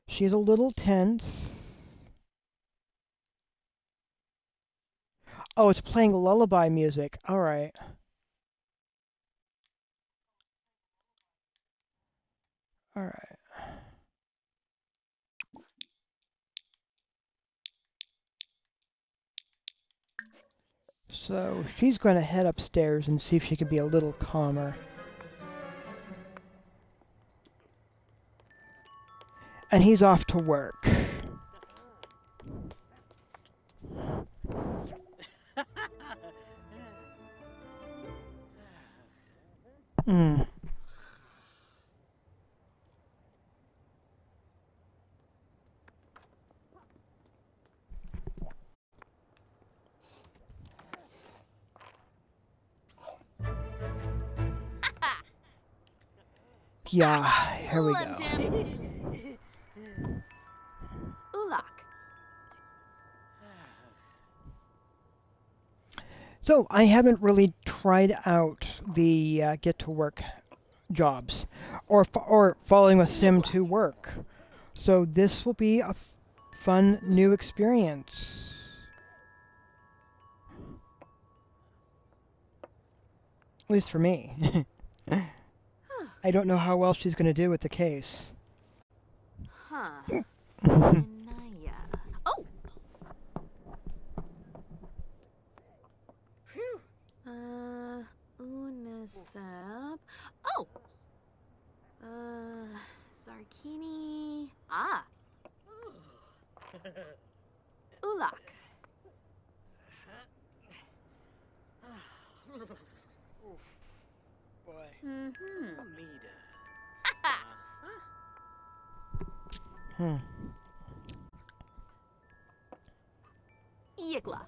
She's a little tense. Oh, it's playing lullaby music. Alright. Alright. So she's going to head upstairs and see if she can be a little calmer. And he's off to work. Hmm. Yeah, here we go. Ulak. So, I haven't really tried out the get to work jobs or following a sim to work. So, this will be a fun new experience. At least for me. I don't know how well she's going to do with the case. Huh. Anaya. Oh! Phew. Unisab. Oh! Zarkini. Ah. Ulak. Boy. Mm-hmm. Amida. Hmm. Yigla.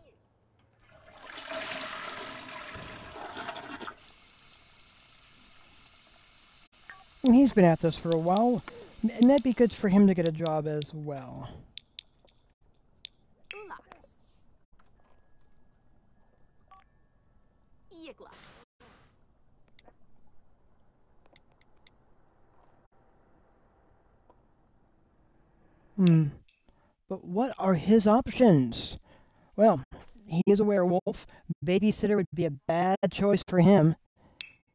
And he's been at this for a while. And that'd be good for him to get a job as well. Ulak. Yigla. But what are his options? Well, he is a werewolf. Babysitter would be a bad choice for him.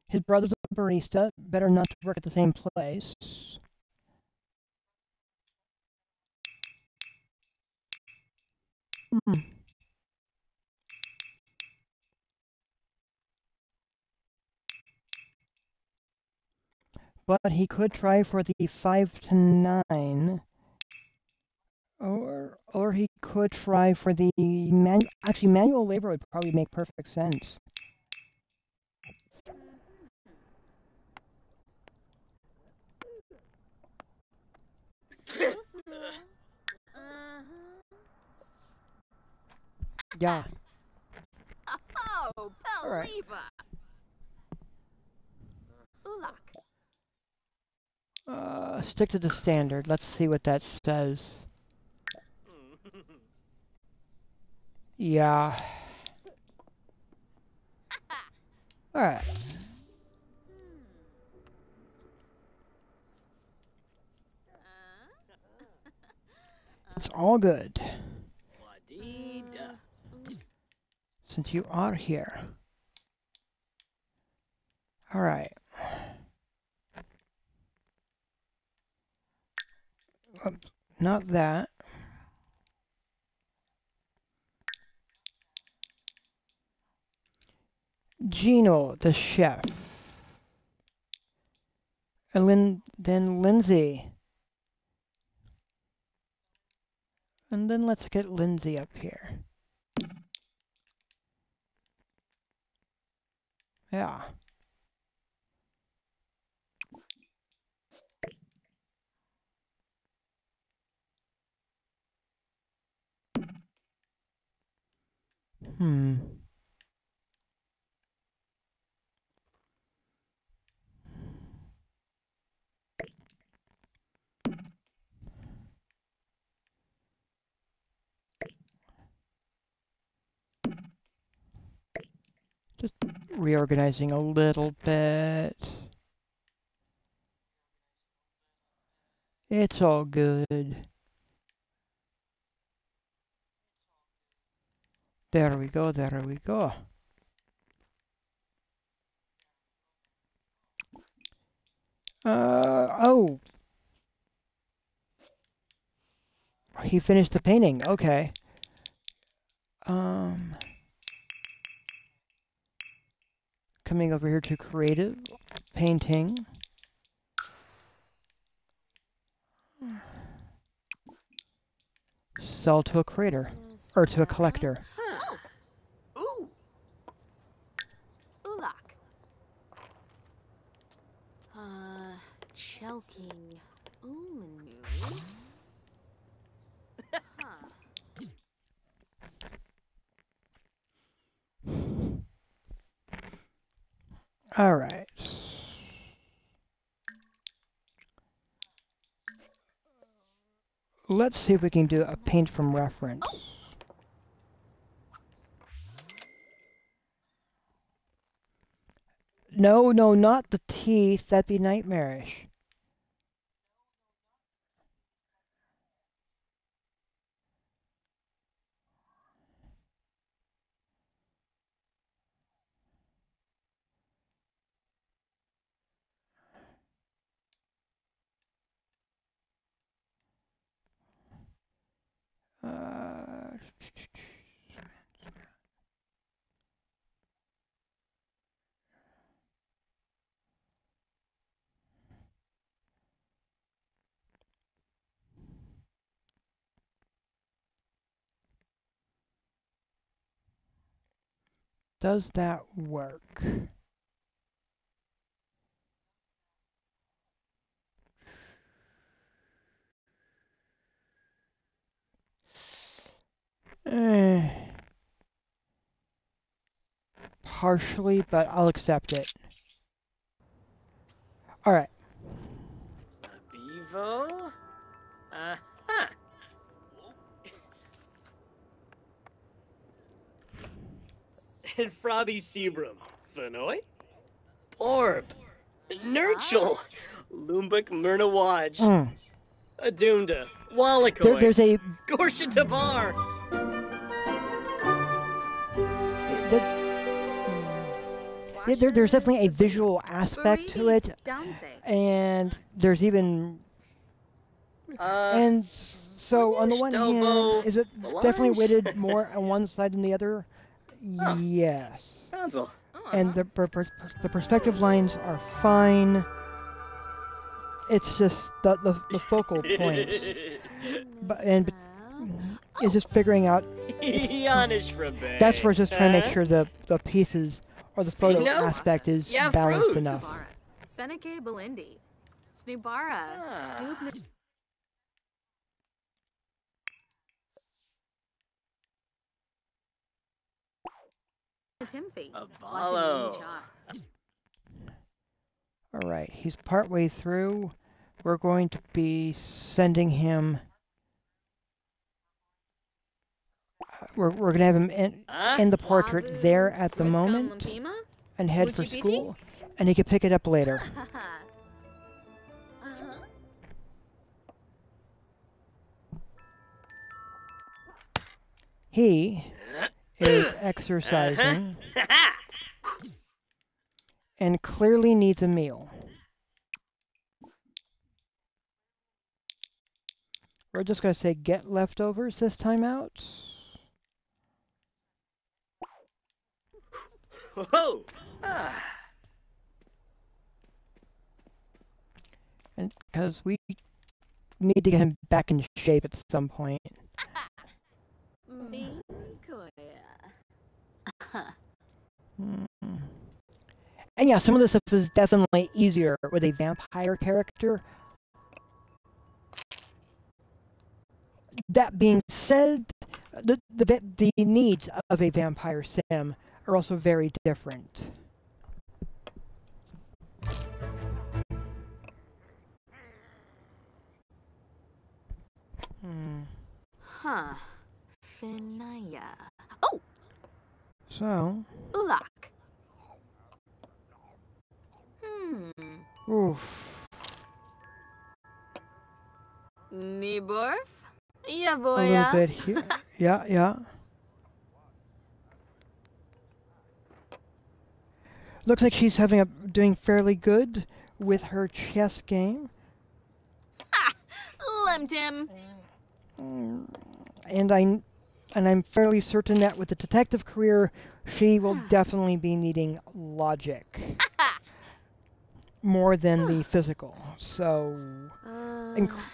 His brother's a barista. Better not to work at the same place. Hmm. But he could try for the 5 to 9. Or he could try for the manual labor would probably make perfect sense. Yeah. Oh, Peliva. Ulak. Stick to the standard. Let's see what that says. Yeah. Alright. It's all good. Wadida. Since you are here. Alright. Not that. Gino, the chef. And then Lindsay. And then let's get Lindsay up here. Yeah. Hmm. reorganizing a little bit. It's all good. There we go, there we go. Oh! He finished the painting, okay. Coming over here to creative, painting. Sell to a creator, or to a collector. Huh. Ooh. Ulak. Chelking. Umanu. Huh. All right. Let's see if we can do a paint from reference. No, no, not the teeth. That'd be nightmarish. Does that work? Partially, but I'll accept it. Alright. Bevo? Aha! And Frobby Sebrum. Fenoy? Orb. Nurchel. Lumbuk Myrna Adunda. Wallacoy. There's a... Gorsha Tabar. There's definitely a visual aspect to it, and there's even... and so, on the one hand, is it definitely weighted more on one side than the other? Huh. Yes. Hansel. And the perspective lines are fine. It's just the focal points. It's just figuring out... That's where it's just trying to make sure the pieces... or the photo aspect is balanced enough. Seneca Belindi. Snubara. Dubna. Timothy. Apollo. Alright, he's partway through. We're going to be sending him... We're going to have him in the portrait there at the moment and head for school, and he can pick it up later. He is exercising and clearly needs a meal. We're just going to say get leftovers this time out. Whoa! And because we need to get him back in shape at some point. And yeah, some of this stuff is definitely easier with a vampire character. That being said, the needs of a vampire sim are also very different. Huh. Finaya. Oh! So... Ulak. Oof. Niborf? Yeah, A boy. little bit here. Yeah, yeah. Looks like she's doing fairly good with her chess game. Limped him. And I'm fairly certain that with the detective career, she will definitely be needing logic more than the physical. So,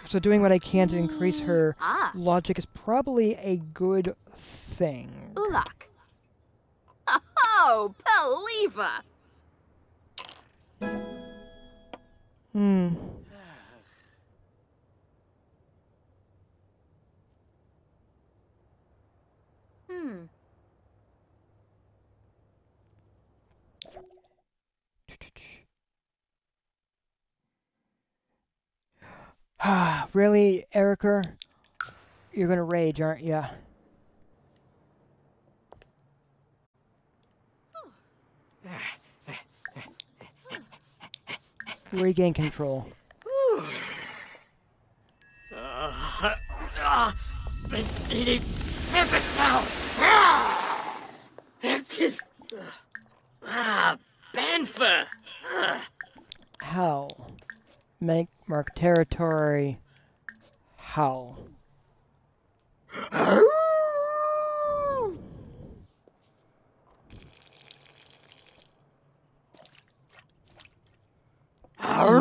so doing what I can to increase her logic is probably a good thing. Ulak. Oh, Peliva. Hmm. Really, Erica? You're gonna rage, aren't ya? Regain control. Banfa! Howl. Mark territory. Howl.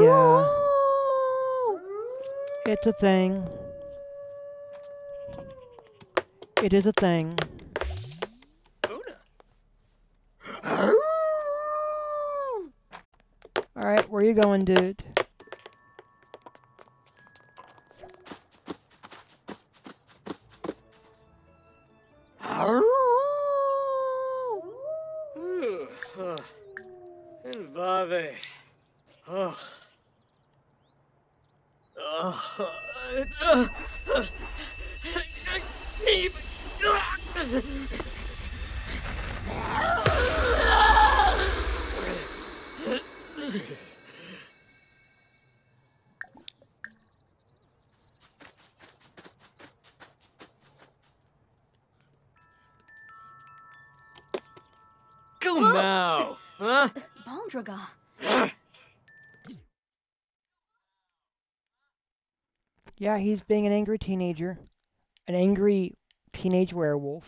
Yeah. It's a thing. It is a thing. Alright, where you going, dude? Invave. Oh. Go now, huh? Baldraga. Yeah, he's being an angry teenager. An angry teenage werewolf.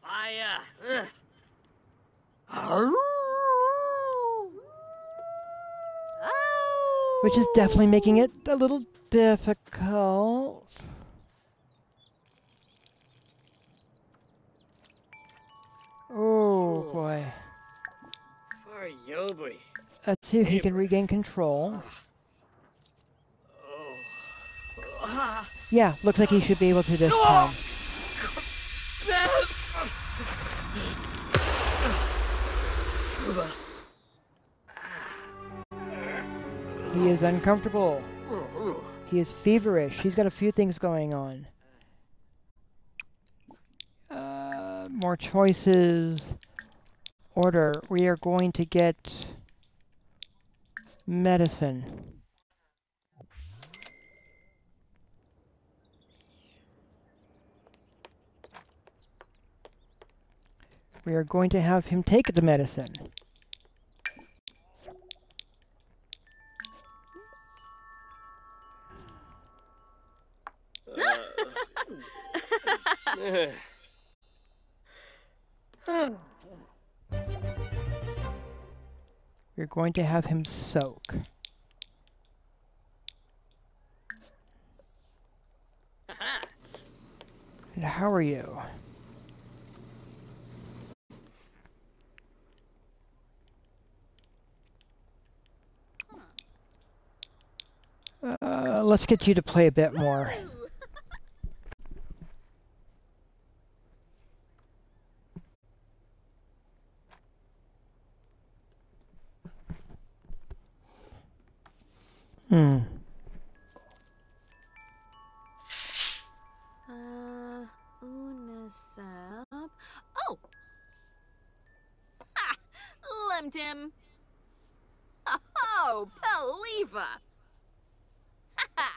Kefaya. Which is definitely making it a little difficult. Oh boy. For Yobi. Let's see if he can regain control. Yeah, looks like he should be able to this time. He is uncomfortable. He is feverish. He's got a few things going on. More choices. Order. We are going to get medicine. We are going to have him take the medicine. We're going to have him soak. And how are you? Let's get you to play a bit more. Hmm. Unisap. Oh! Ha! Limped him. Oh, Peliva! Ha ha!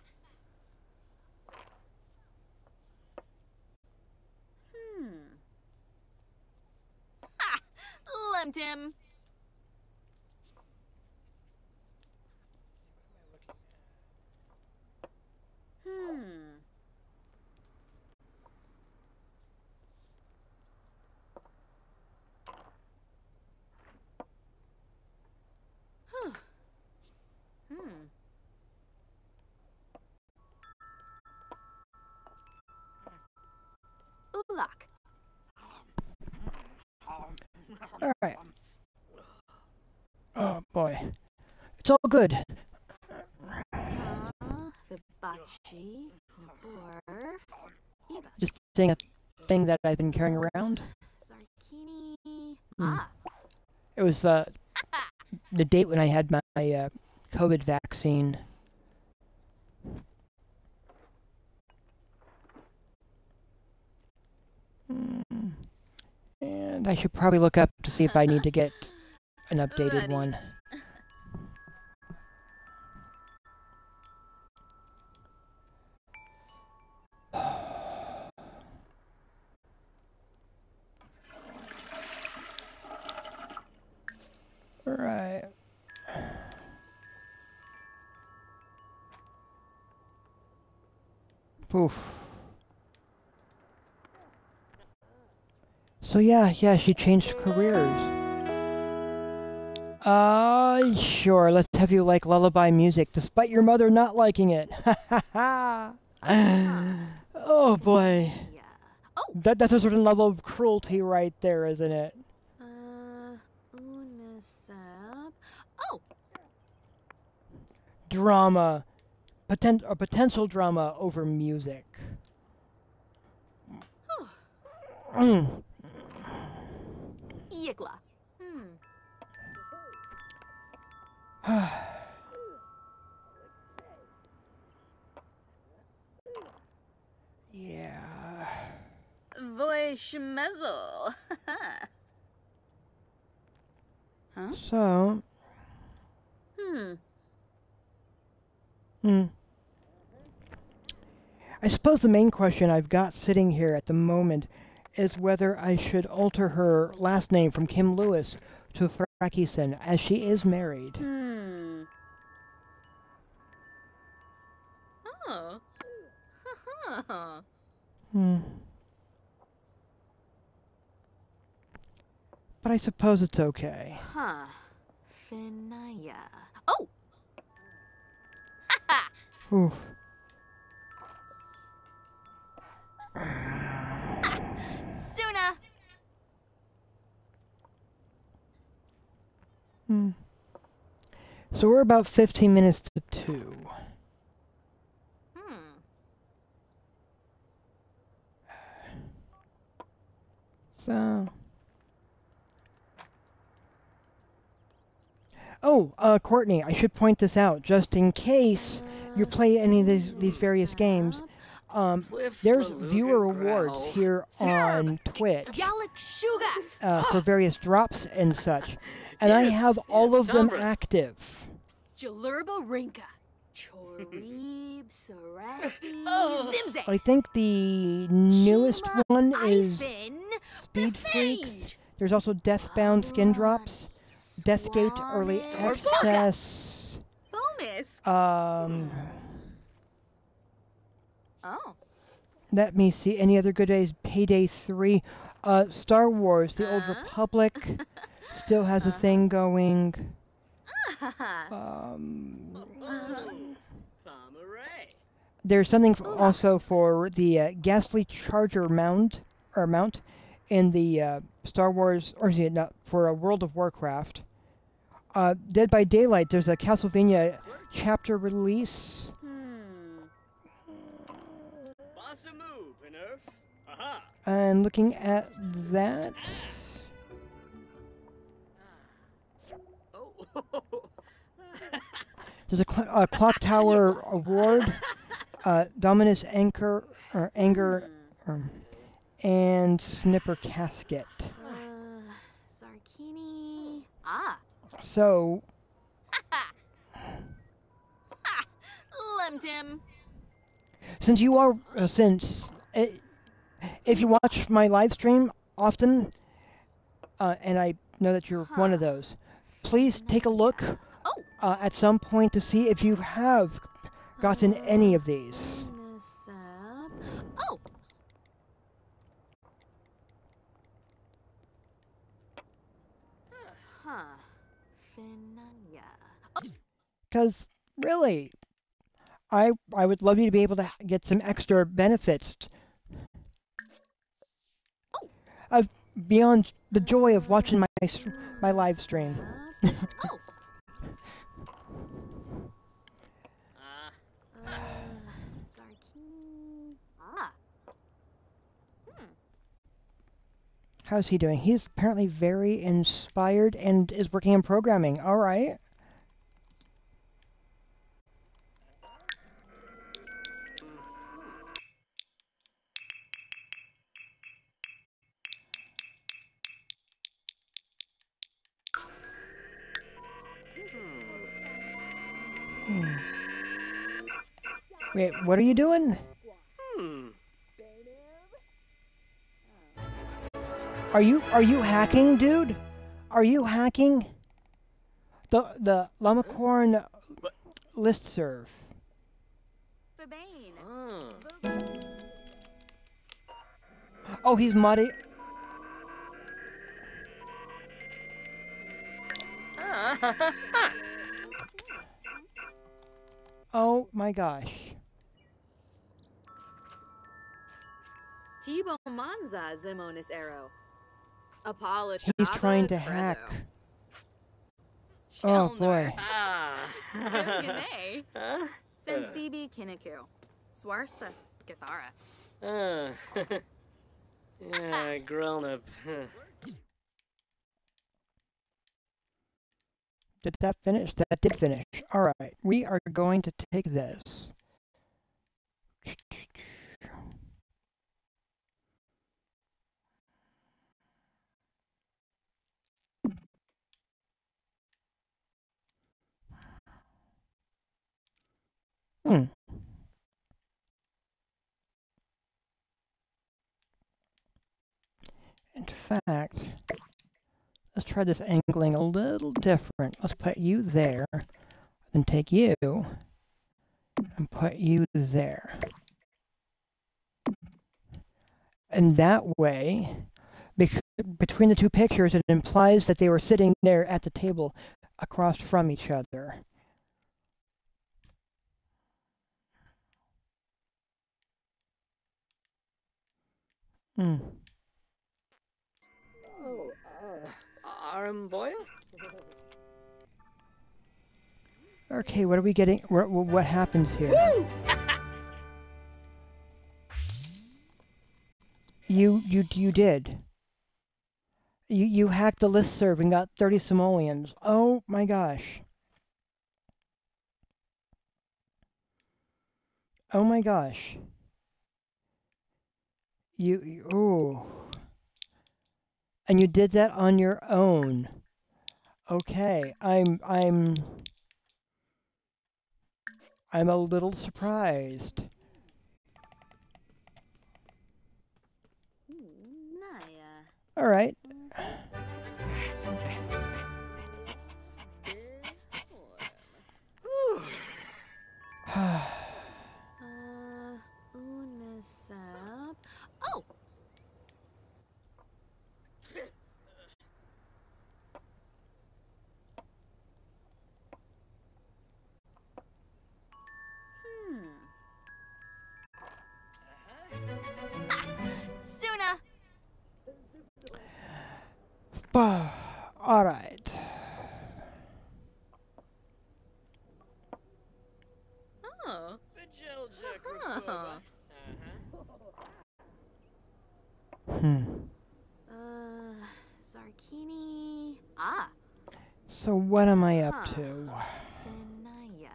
Ha! Limped him. Ulak. Alright. Oh boy. It's all good. Vibachi. Naborf. Eva. Just saying a thing that I've been carrying around. Sarkini. Hmm. It was the date when I had my COVID vaccine. And I should probably look up to see if I need to get an updated Ready. one. Right. Oof. So yeah, she changed careers. Sure, let's have you like lullaby music, despite your mother not liking it. Ha ha ha! Oh boy. Yeah. Oh! That's a certain level of cruelty right there, isn't it? Unisap. Oh! Drama. Potential drama over music. Yigla. Yeah. Voishmezel. Huh? So. I suppose the main question I've got sitting here at the moment is whether I should alter her last name from Kim Lewis to Frakison, as she is married. Oh. But I suppose it's okay. Huh. Finaya. Oh! Ha ha! Oof. Suna! So we're about 15 minutes to 2. So... Oh, Courtney, I should point this out, just in case you play any of these various games. There's viewer rewards here on Twitch for various drops and such, and I have all of them active. Jalurba Rinka. Chorib Sarathi. Zimze. I think the newest one is Speed Freaks. There's also Deathbound skin drops, Deathgate early access. Bonus. Oh. Let me see. Any other good days? Payday 3. Star Wars: The Old Republic still has a thing going. There's something also for the Ghastly Charger mount in the Star Wars, or is it not, for a World of Warcraft. Dead by Daylight, there's a Castlevania chapter release. And looking at that... There's a clock tower award, Dominus Anchor, or Anger, and Snipper Casket. Zarkini. Ah. So, Lumped him. since you are, if you watch my live stream often, and I know that you're one of those, please take a look at some point to see if you have gotten any of these. Oh. Huh. Finaya. Because, really, I would love you to be able to get some extra benefits beyond the joy of watching my live stream. Oh. Zarkini. Ah. How's he doing? He's apparently very inspired and is working in programming. All right. Wait, what are you doing? Are you hacking, dude? Are you hacking? The Llamacorn listserv. Fabane. Oh, he's muddy. Oh my gosh. Tibo Manza Zimonis Arrow. Apollo. He's trying to hack. Oh boy. Gune. Sensibi Kiniku. Swarsta Gathara. Yeah, grown up. Did that finish? That did finish. Alright, we are going to take this. In fact, let's try this angling a little different. Let's put you there, then take you, and put you there. And that way, between the two pictures, it implies that they were sitting there at the table across from each other. Aramboya? Okay, what are we getting? What happens here? You did. You hacked the listserv and got 30 simoleons. Oh my gosh. Oh my gosh. Oh. And you did that on your own. Okay, I'm a little surprised. Naya. All right. Unisap. Oh. Suna. All right. Oh. Zarkini. Ah. So what am I up to? Finaya.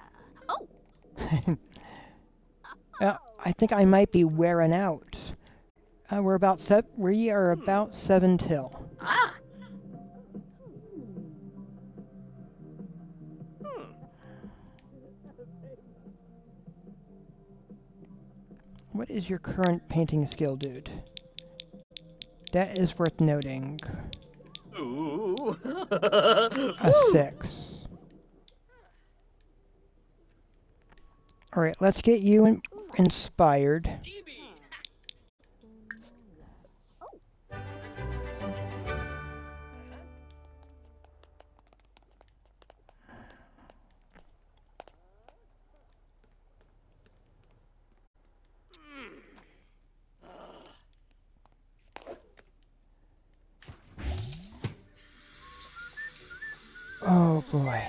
I think I might be wearing out. We are about 7 till. Ah! What is your current painting skill, dude? That is worth noting. Ooh. A 6. Alright, let's get you inspired. Oh boy.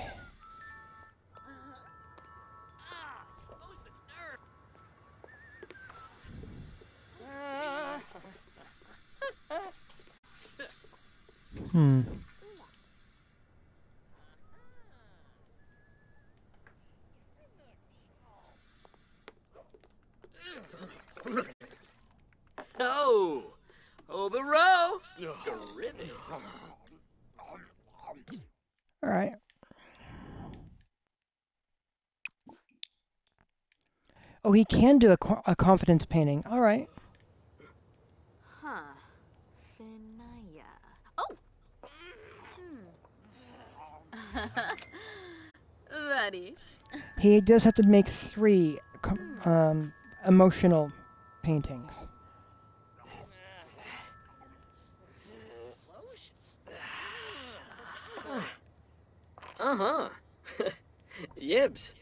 Hmm. Oh, Obero. Grimace. All right. Oh, he can do a confidence painting. All right. Huh. Finaya. Oh! Buddy. He does have to make 3 emotional paintings. Uh-huh. Yibs.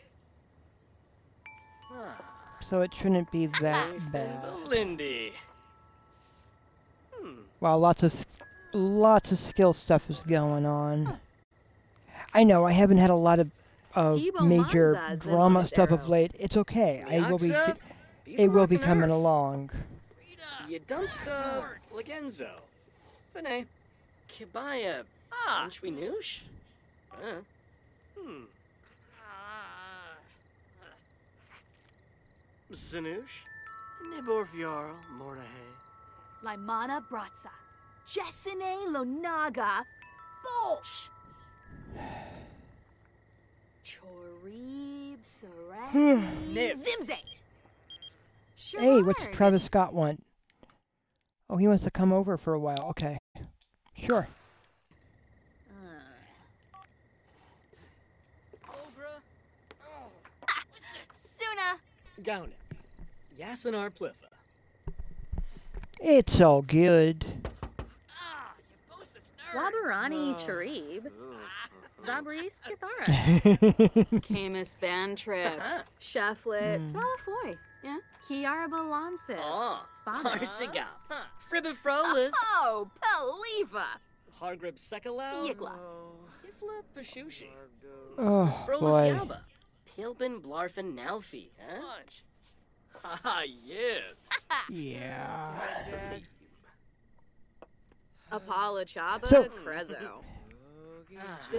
So it shouldn't be that bad. Lindy. Wow, lots of skill stuff is going on. I know I haven't had a lot of major Manza's in drama on his stuff of arrow. late. It's okay. Miaksa, It will be rockin' coming Earth. along. Yadumsa Legenzo. Fene. Kibaya. Inchwi Noosh. Zanoosh. Nibor Vjarl Mornahe. Laimana Bratza. Jessine Lonaga. Bolsh. Chorib Sarai. Nib. Zimze. Hey, what's Sherard. Travis Scott want? Oh, he wants to come over for a while. Okay. Sure. Obra. Suna. Gaunet. Yasanar Pliffa. It's all good. Wabarani Charib. Zabris Kathara. Camus Bantrip. Cheflet. Salafoy. Yeah. Kiara Balansis. Oh, Spada. Harsiga. Fribifrolis. Oh, Peliva. Hargrib Sekalau. Yigla. Ifla Pashushi. Oh Frolis boy. Yalba. Pilbin Blarfin Nalfi, huh? Haha, yes. Yeah. Apollo Chaba So- Crezo.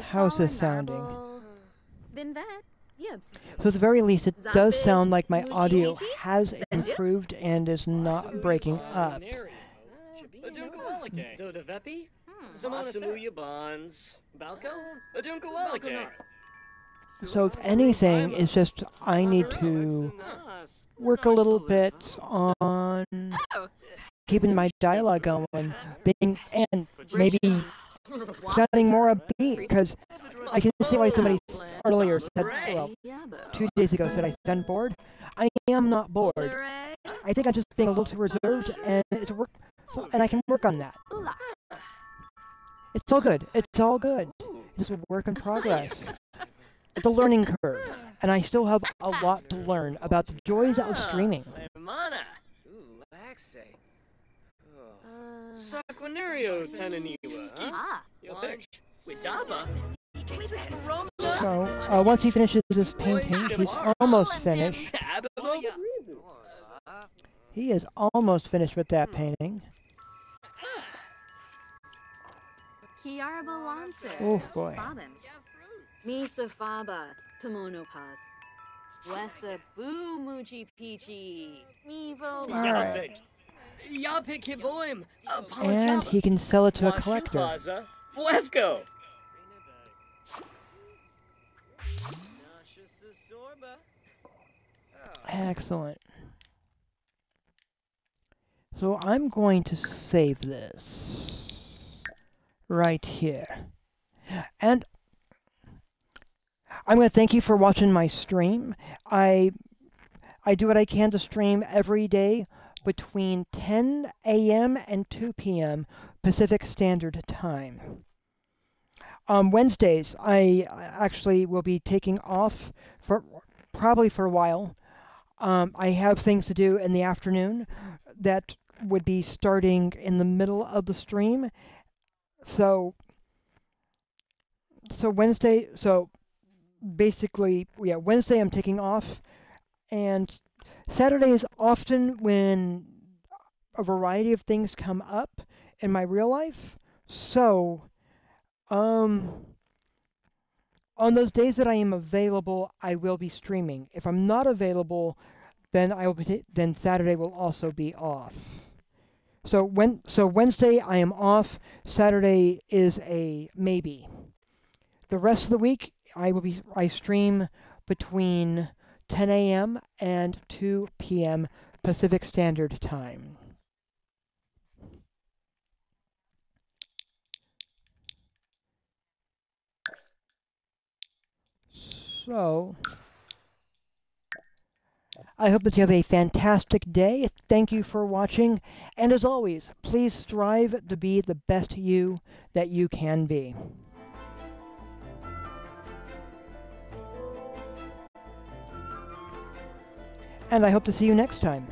How's this sounding? Vinvet. Yibs. So at the very least, it does Zafiz sound like my audio Muchichi? has improved and is not breaking up. Adunkawalake. Dodavepi. Zamasamuya Bonds. Balco. Adunkawalake. So if anything, it's just I need to work a little bit on keeping my dialogue going, and maybe sounding more upbeat, because I can see why somebody earlier said, well, 2 days ago said I sound bored. I am not bored. I think I'm just being a little too reserved, and and I can work on that. It's all good. It's all good. Just a work in progress. It's a learning curve, and I still have a lot to learn about the joys of streaming. Mana. Ooh, Laxe. Saquinario Tananiwa. Ah. Yo pitch. Widaba. So, once he finishes this painting, he's almost finished. He is almost finished with that painting. Kiara Balansis. Oh boy. Misa Faba. Tamono Paz. Wessa boo moochie peachy. Mevo Alright. Yapik hiboim. And he can sell it to a collector. Washupaza. Blefko. Excellent. So I'm going to save this right here. And I'm going to thank you for watching my stream. I do what I can to stream every day between 10 a.m. and 2 p.m. Pacific Standard Time. Wednesdays, I actually will be taking off probably for a while. I have things to do in the afternoon that would be starting in the middle of the stream. So Wednesday, basically, yeah, Wednesday I'm taking off, and Saturday is often when a variety of things come up in my real life. So, on those days that I am available, I will be streaming. If I'm not available, then then Saturday will also be off. So Wednesday I am off. Saturday is a maybe. The rest of the week I stream between 10 a.m. and 2 p.m. Pacific Standard Time. So, I hope that you have a fantastic day. Thank you for watching. And as always, please strive to be the best you that you can be. And I hope to see you next time.